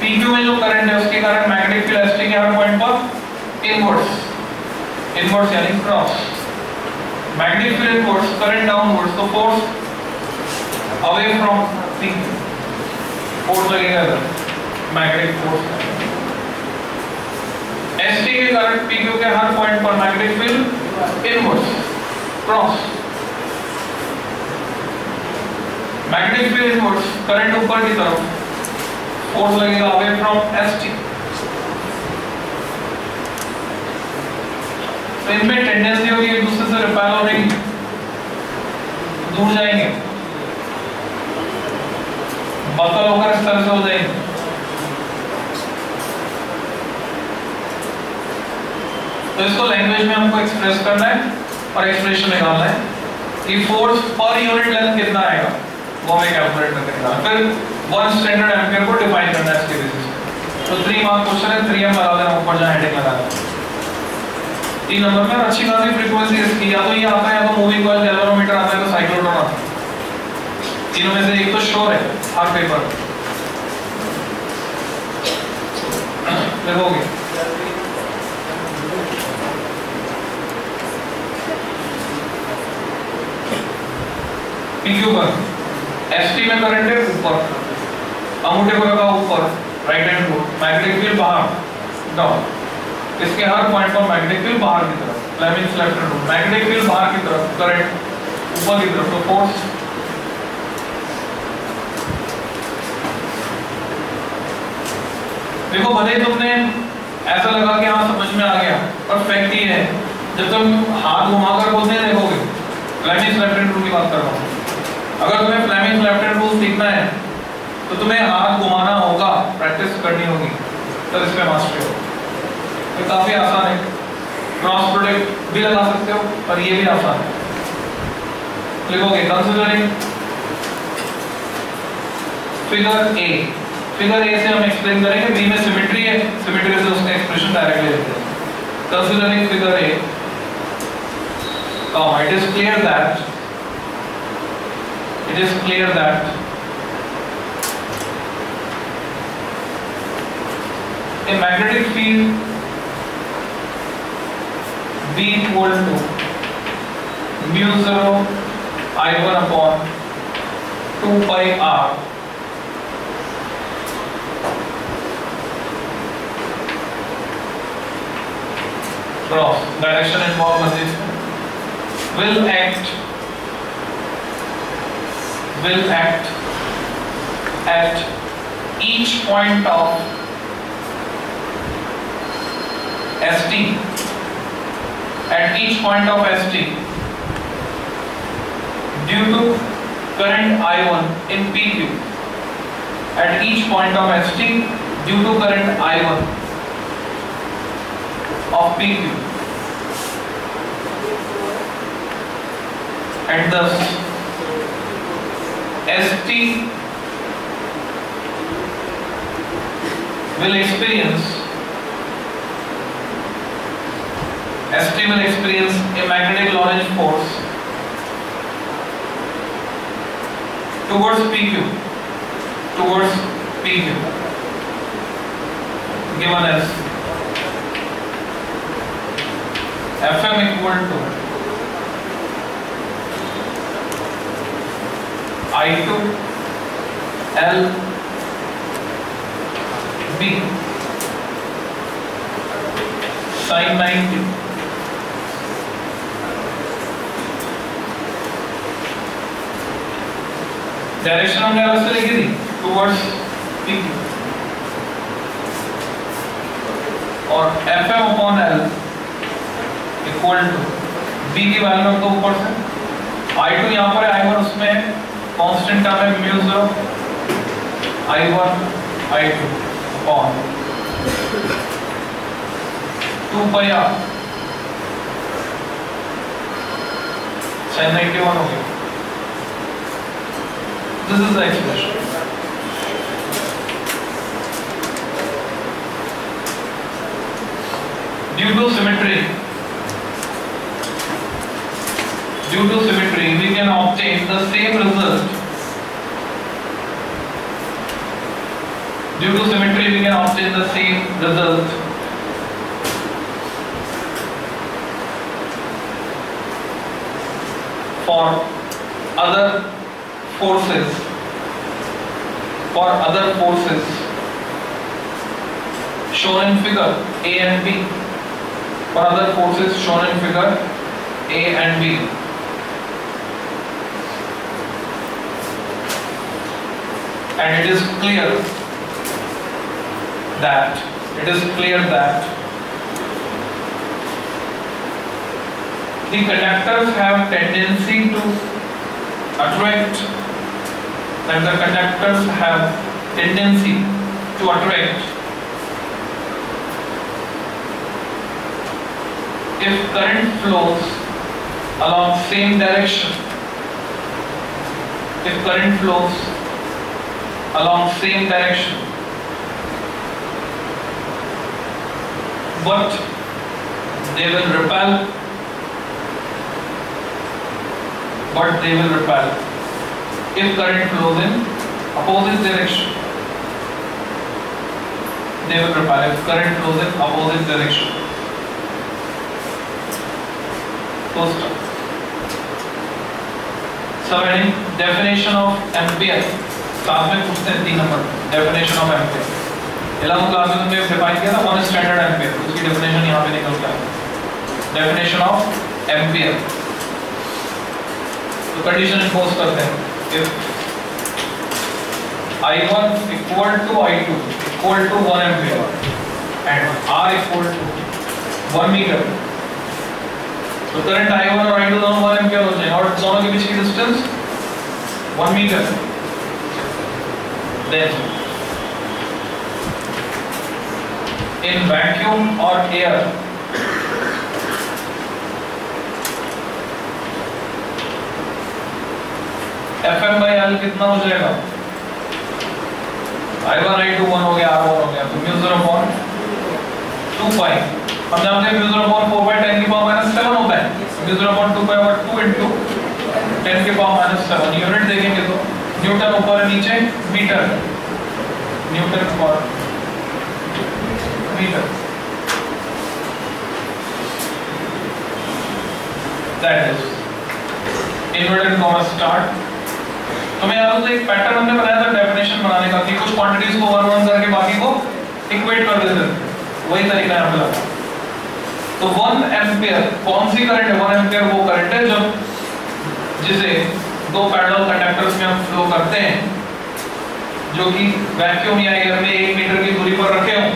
[SPEAKER 1] PQ में जो करंट है उसके कारण मैग्नेटिक फील्ड ST के हर पॉइंट पर इनवर्स, इनवर्स यानी cross. Magnetic field inverse, current downwards, तो force away from PQ, force लगेगा इधर, मैग्नेटिक फोर्स। ST के कारण PQ के हर पॉइंट पर magnetic field inverse, cross. Magnetic field inverse, current ऊपर की तरफ, फोर्स लगेगा अवे फ्रॉम ST। तो इनमें टेंडेंसी होगी एक दूसरे से रिपेल होने की, दूर जाएंगे, बकल होकर इस तरह से हो जाएंगे। तो इसको लैंग्वेज में हमको एक्सप्रेस करना है और एक्सप्रेशन निकालना है कि फोर्स पर यूनिट लेंथ कितना आएगा, वो हमें कैलकुलेट करके निकालना। फिर 1 स्टैंडर्ड एम्पियर को डिफाइन करना है इसके बेसिस पे। तो 3 मार्क क्वेश्चन है, 3M लगा देना ऊपर जहां हेडिंग लगा देना। 3 नंबर में अच्छी खासी फ्रीक्वेंसी इसकी, या तो ये आता है या तो मूविंग कॉइल गैल्वेनोमीटर आता है तो साइक्लोट्रॉन आता है। तीनों में से एक तो श्योर है हर पेपर देखोगे। PQ पर ST में करंट है ऊपर, अंगूठे को लगा ऊपर, right hand rule, magnetic field बाहर डाउन, इसके हर पॉइंट पर मैग्नेटिक फील्ड बाहर की तरफ, Fleming's left hand rule, magnetic field बाहर की तरफ, करंट ऊपर की तरफ, तो फोर्स देखो भले ही तुमने ऐसा लगा कि हाँ समझ में आ गया, पर फैक्ट ये है जब तुम हाथ घुमाकर बोलते देखोगे, फ्लेमिश लेफ्ट हैंड रूल की बात कर रहा हूँ, अगर तुम्हें फ्लेमिश लेफ्ट हैंड रूल सीखना है तो तुम्हें हाथ घुमाना होगा, प्रैक्टिस करनी होगी, तब इसमें मास्टरी हो। तो काफी आसान है, क्रॉस प्रोडक्ट भी लगा सकते हो और ये भी आसान है। लिखोगे considering figure A, figure A से हम एक्सप्लेन करेंगे, बी में सिमेट्री है, सिमेट्री से उसका एक्सप्रेशन डायरेक्टली लेते हैं। Considering figure A, it is clear that a magnetic field B equal to mu 0 I1 upon 2 pi r cross direction involved message will act at each point of ST, due to current I1 in PQ, at each point of ST due to current I1 of PQ, and thus ST will experience a magnetic Lorentz force towards PQ, given as Fm equal to I2 L B sin 90 direction हमने अलग से लिखी थी towards PQ, और Fm upon L equal to B की value रख दो ऊपर से, I2 यहाँ पर है, I1 उसमें है, कांस्टेंट टर्म है म्यू 0 I1 I2 अपॉन 2 पाई r sin 91 हो गया। This is the expression. Due to symmetry, we can obtain the same result. For other forces shown in figure A and B, and it is clear that the conductors have tendency to attract, if current flows along same direction, but they will repel if current flows in opposite direction. First term. So definition of ampere, class में पूछते हैं 3 number, definition of ampere। Ilam class में तुमने define किया था 1 standard ampere, उसकी definition यहाँ पे निकल के आया। डेफिनेशन ऑफ एम्पियर, तो कंडीशन इम्पोज करते हैं, if I1 equal to I2 equal to 1 ampere and R equal to 1 metre. तो करंट I1 और I2 दोनों 1 एम्पियर हो जाएंगे और दोनों के बीच की distance 1 metre. Then in vacuum और एयर Fm by L कितना हो जाएगा? I1 I2 1 हो गया, R1 हो गया, तो μ0/2 पाई। हम जानते हैं μ0/4 by 10 की पावर -7 होता है। μ0/2 पाई और 2 into 10 की पावर -7 यूनिट देखेंगे तो न्यूटन ऊपर नीचे मीटर, न्यूटन पर metre. That is inverted comma start। तो मैं यहाँ से एक पैटर्न हमने बनाया था डेफिनेशन बनाने का कि कुछ क्वांटिटीज को 1 1 करके बाकी को इक्वेट कर देते थे, वही तरीका यहाँ पे लगा। तो 1 एम्पियर कौन सी करंट है? 1 एम्पियर वो करंट है जब जिसे दो पैरेलल कंडक्टर्स में हम फ्लो करते हैं जो कि वैक्यूम या एयर में 1 मीटर की दूरी पर रखे हों,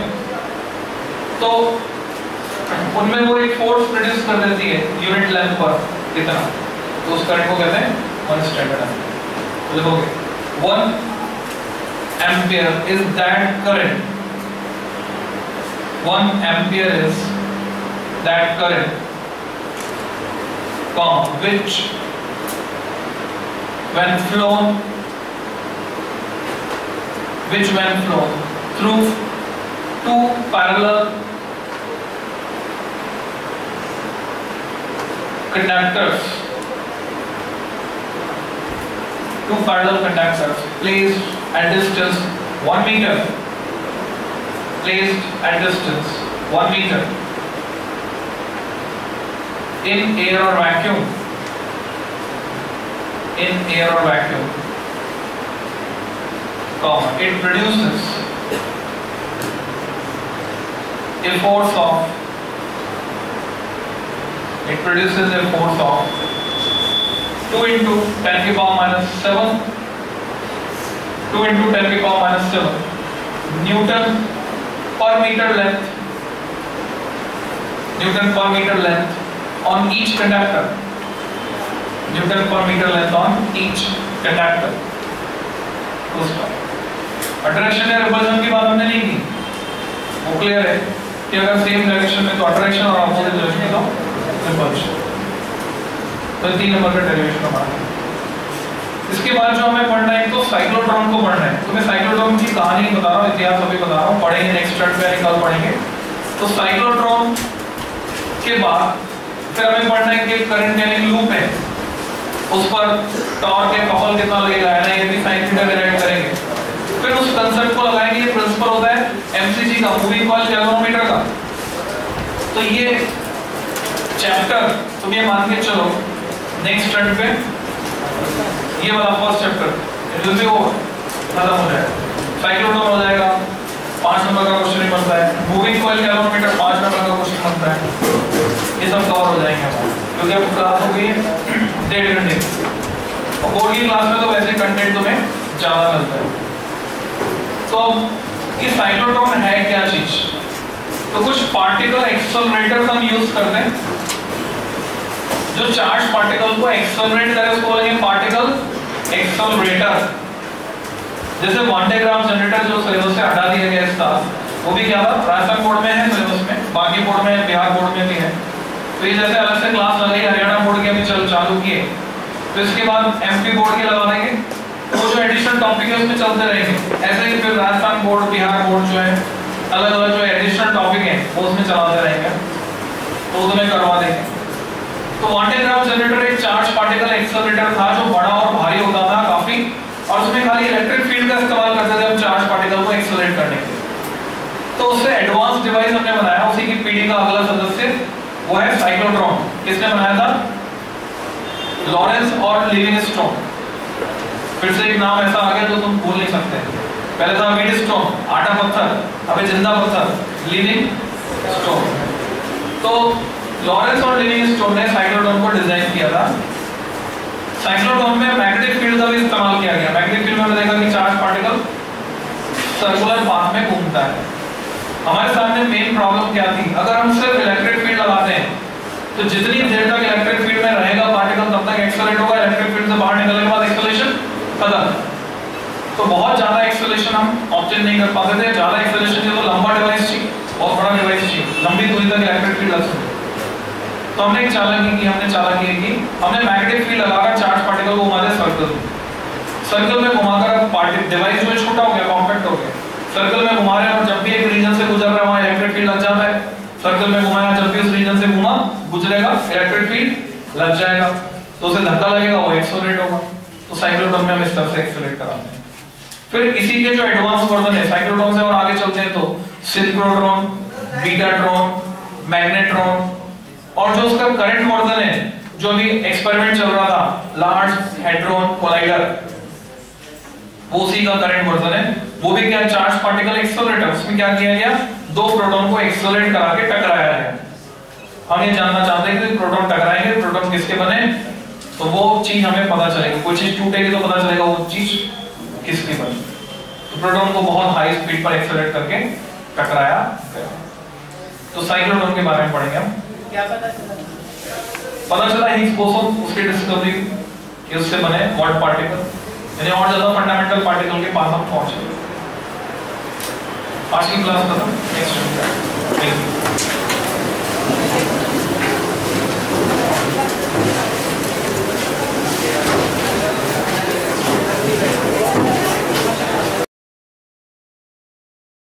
[SPEAKER 1] तो उनमें वो एक फोर्स प्रोड्यूस कर देती है यूनिट लेंथ पर इतना, तो उस करंट को कहते हैं 1 स्टैंडर्ड एम्पियर। लिखोगे 1 ampere is that current, 1 ampere is that current, which when flown through two parallel conductors placed at distance 1 meter, in air or vacuum, it produces a force of 2 into 10 की power -7 newton पर metre length on each conductor, attraction या repulsion की बात हमने नहीं की, वो clear है कि अगर सेम डायरेक्शन में तो अट्रैक्शन और अपोजिट डायरेक्शन में तो रिपल्शन। तो 3 नंबर का डेरिवेशन हमारा। इसके बाद जो हमें पढ़ना है तो साइक्लोट्रॉन को पढ़ना है। तो मैं साइक्लोट्रॉन की कहानी बता रहा हूँ, इतिहास अभी बता रहा हूँ, पढ़ेंगे नेक्स्ट टर्न पे कल पढ़ेंगे। तो साइक्लोट्रॉन के बाद फिर हमें पढ़ना है कि करंट यानी लूप है, उस पर टॉर्क या कपल कितना लगेगा, एनआई साइन थीटा डिराइव करेंगे। फिर उस कांसेप्ट को लगाएंगे, ये प्रिंसिपल होता है एमसीजी का, मूविंग कॉइल गैल्वेनोमीटर का। तो ये चैप्टर तुम ये मान के चलो नेक्स्ट टर्न पे ये वाला first chapter it will be over, खत्म हो जाएगा। साइक्लोट्रॉन हो जाएगा, 5 नंबर का क्वेश्चन ही बनता है। मूविंग कॉइल गैल्वेनोमीटर 5 नंबर का क्वेश्चन बनता है। ये सब कवर हो जाएंगे हमारे, क्योंकि अब क्लास हो गई है 1.5 घंटे और बोर्ड की क्लास में तो वैसे कंटेंट तुम्हें ज्यादा मिलता है। तो ये साइक्लोट्रॉन है क्या चीज? तो कुछ पार्टिकल एक्सेलरेटर्स हम यूज करते हैं जो चार्ज पार्टिकल को एक्सेलरेट करे, उसको बोलेंगे पार्टिकल एक्सेलरेटर। जैसे वन डायग्राम जनरेटर जो सिलेबस से हटा दिया गया इसका, वो भी क्या था, राजस्थान बोर्ड में है सिलेबस में, बाकी बोर्ड में, बिहार बोर्ड में भी है। तो ये जैसे अलग से क्लास लगाई, हरियाणा बोर्ड के अभी चालू किए, तो इसके बाद एमपी बोर्ड के लगा देंगे, तो जो एडिशनल टॉपिक है उसमें चलते रहेंगे। ऐसे ही फिर राजस्थान बोर्ड, बिहार बोर्ड जो है अलग अलग जो एडिशनल टॉपिक है वो उसमें चलाते रहेंगे, तो तुम्हें करवा देंगे। तो वन डायग्राम जनरेटर एक चार्ज पार्टिकल एक्सेलरेटर था जो बड़ा और भारी होता था काफी, और उसमें खाली इलेक्ट्रिक फील्ड का इस्तेमाल करते थे हम चार्ज पार्टिकल को एक्सेलरेट करने के लिए। तो उससे एडवांस डिवाइस हमने बनाया, उसी की पीढ़ी का अगला सदस्य वो है साइक्लोट्रॉन। किसने बनाया था? लॉरेंस और लिविंगस्टोन। फिर से एक नाम ऐसा आ गया जो तुम भूल नहीं सकते। पहले था व्हीटस्टोन, आटा पत्थर, अबे जिंदा पत्थर लिविंगस्टोन। तो लॉरेंस और लिविंगस्टोन ने साइक्लोट्रॉन को डिजाइन किया था। साइक्लोट्रॉन में मैग्नेटिक फील्ड का भी इस्तेमाल किया गया। मैग्नेटिक फील्ड में देखा कि चार्ज पार्टिकल सर्कुलर पाथ में घूमता है। हमारे सामने मेन प्रॉब्लम क्या थी, अगर हम सिर्फ इलेक्ट्रिक फील्ड लगाते हैं तो जितनी देर तक इलेक्ट्रिक फील्ड में रहेगा पार्टिकल तब तक एक्सेलरेट होगा, इलेक्ट्रिक फील्ड से बाहर निकलने के बाद एक्सेलरेशन खत्म। तो बहुत ज्यादा एक्सेलरेशन हम ऑब्टेन नहीं कर पाते थे। ज्यादा एक्सेलरेशन चाहिए तो लंबा डिवाइस चाहिए, बहुत बड़ा डिवाइस चाहिए, लंबी दूरी तक इलेक्ट्रिक फील्ड लग सके। तो हमने एक चालाकी की, हमने मैग्नेटिक फील्ड लगाकर चार्ज पार्टिकल को घुमा दिया सर्कल में घुमाकर डिवाइस जो छोटा हो गया, कॉम्पैक्ट हो गया, सर्कल में घुमा रहे हैं और जब भी एक रीजन से गुजर रहा है वहां इलेक्ट्रिक फील्ड लग जाता है। सर्कल में घुमाया, जब भी उस रीजन से घुमा गुजरेगा इलेक्ट्रिक फील्ड लग जाएगा, तो उसे धक्का लगेगा, वो एक्सेलरेट होगा। तो साइक्लोट्रॉन में हम इस तरह से एक्सेलरेट कराते हैं। फिर इसी के जो एडवांस वर्जन है साइक्लोट्रॉन से और आगे चलते हैं तो सिंक्रोट्रॉन, बीटाट्रॉन, मैग्नेट्रॉन, और जो उसका करंट वर्जन है जो अभी एक्सपेरिमेंट चल रहा था लार्ज हैड्रॉन कोलाइडर, वो उसी का करंट वर्जन है। वो भी क्या, चार्ज पार्टिकल एक्सेलरेटर। उसमें क्या किया गया, दो प्रोटॉन को एक्सेलरेट करा के टकराया गया। हम ये जानना चाहते हैं कि प्रोटॉन टकराएंगे, प्रोटॉन किसके बने, तो वो चीज हमें पता चलेगी। कोई चीज टूटेगी तो पता चलेगा वो चीज किसकी बनी। तो प्रोटॉन को बहुत हाई स्पीड पर एक्सेलरेट करके टकराया गया। तो साइक्लोट्रॉन के बारे में पढ़ेंगे हम।
[SPEAKER 2] क्या पता चला
[SPEAKER 1] हिग्स बोसोन, उसकी डिस्कवरी कि उससे बने व्हाट पार्टिकल, यानी और ज्यादा फंडामेंटल पार्टिकल के पास हम पहुंचे। आज की क्लास खत्म, नेक्स्ट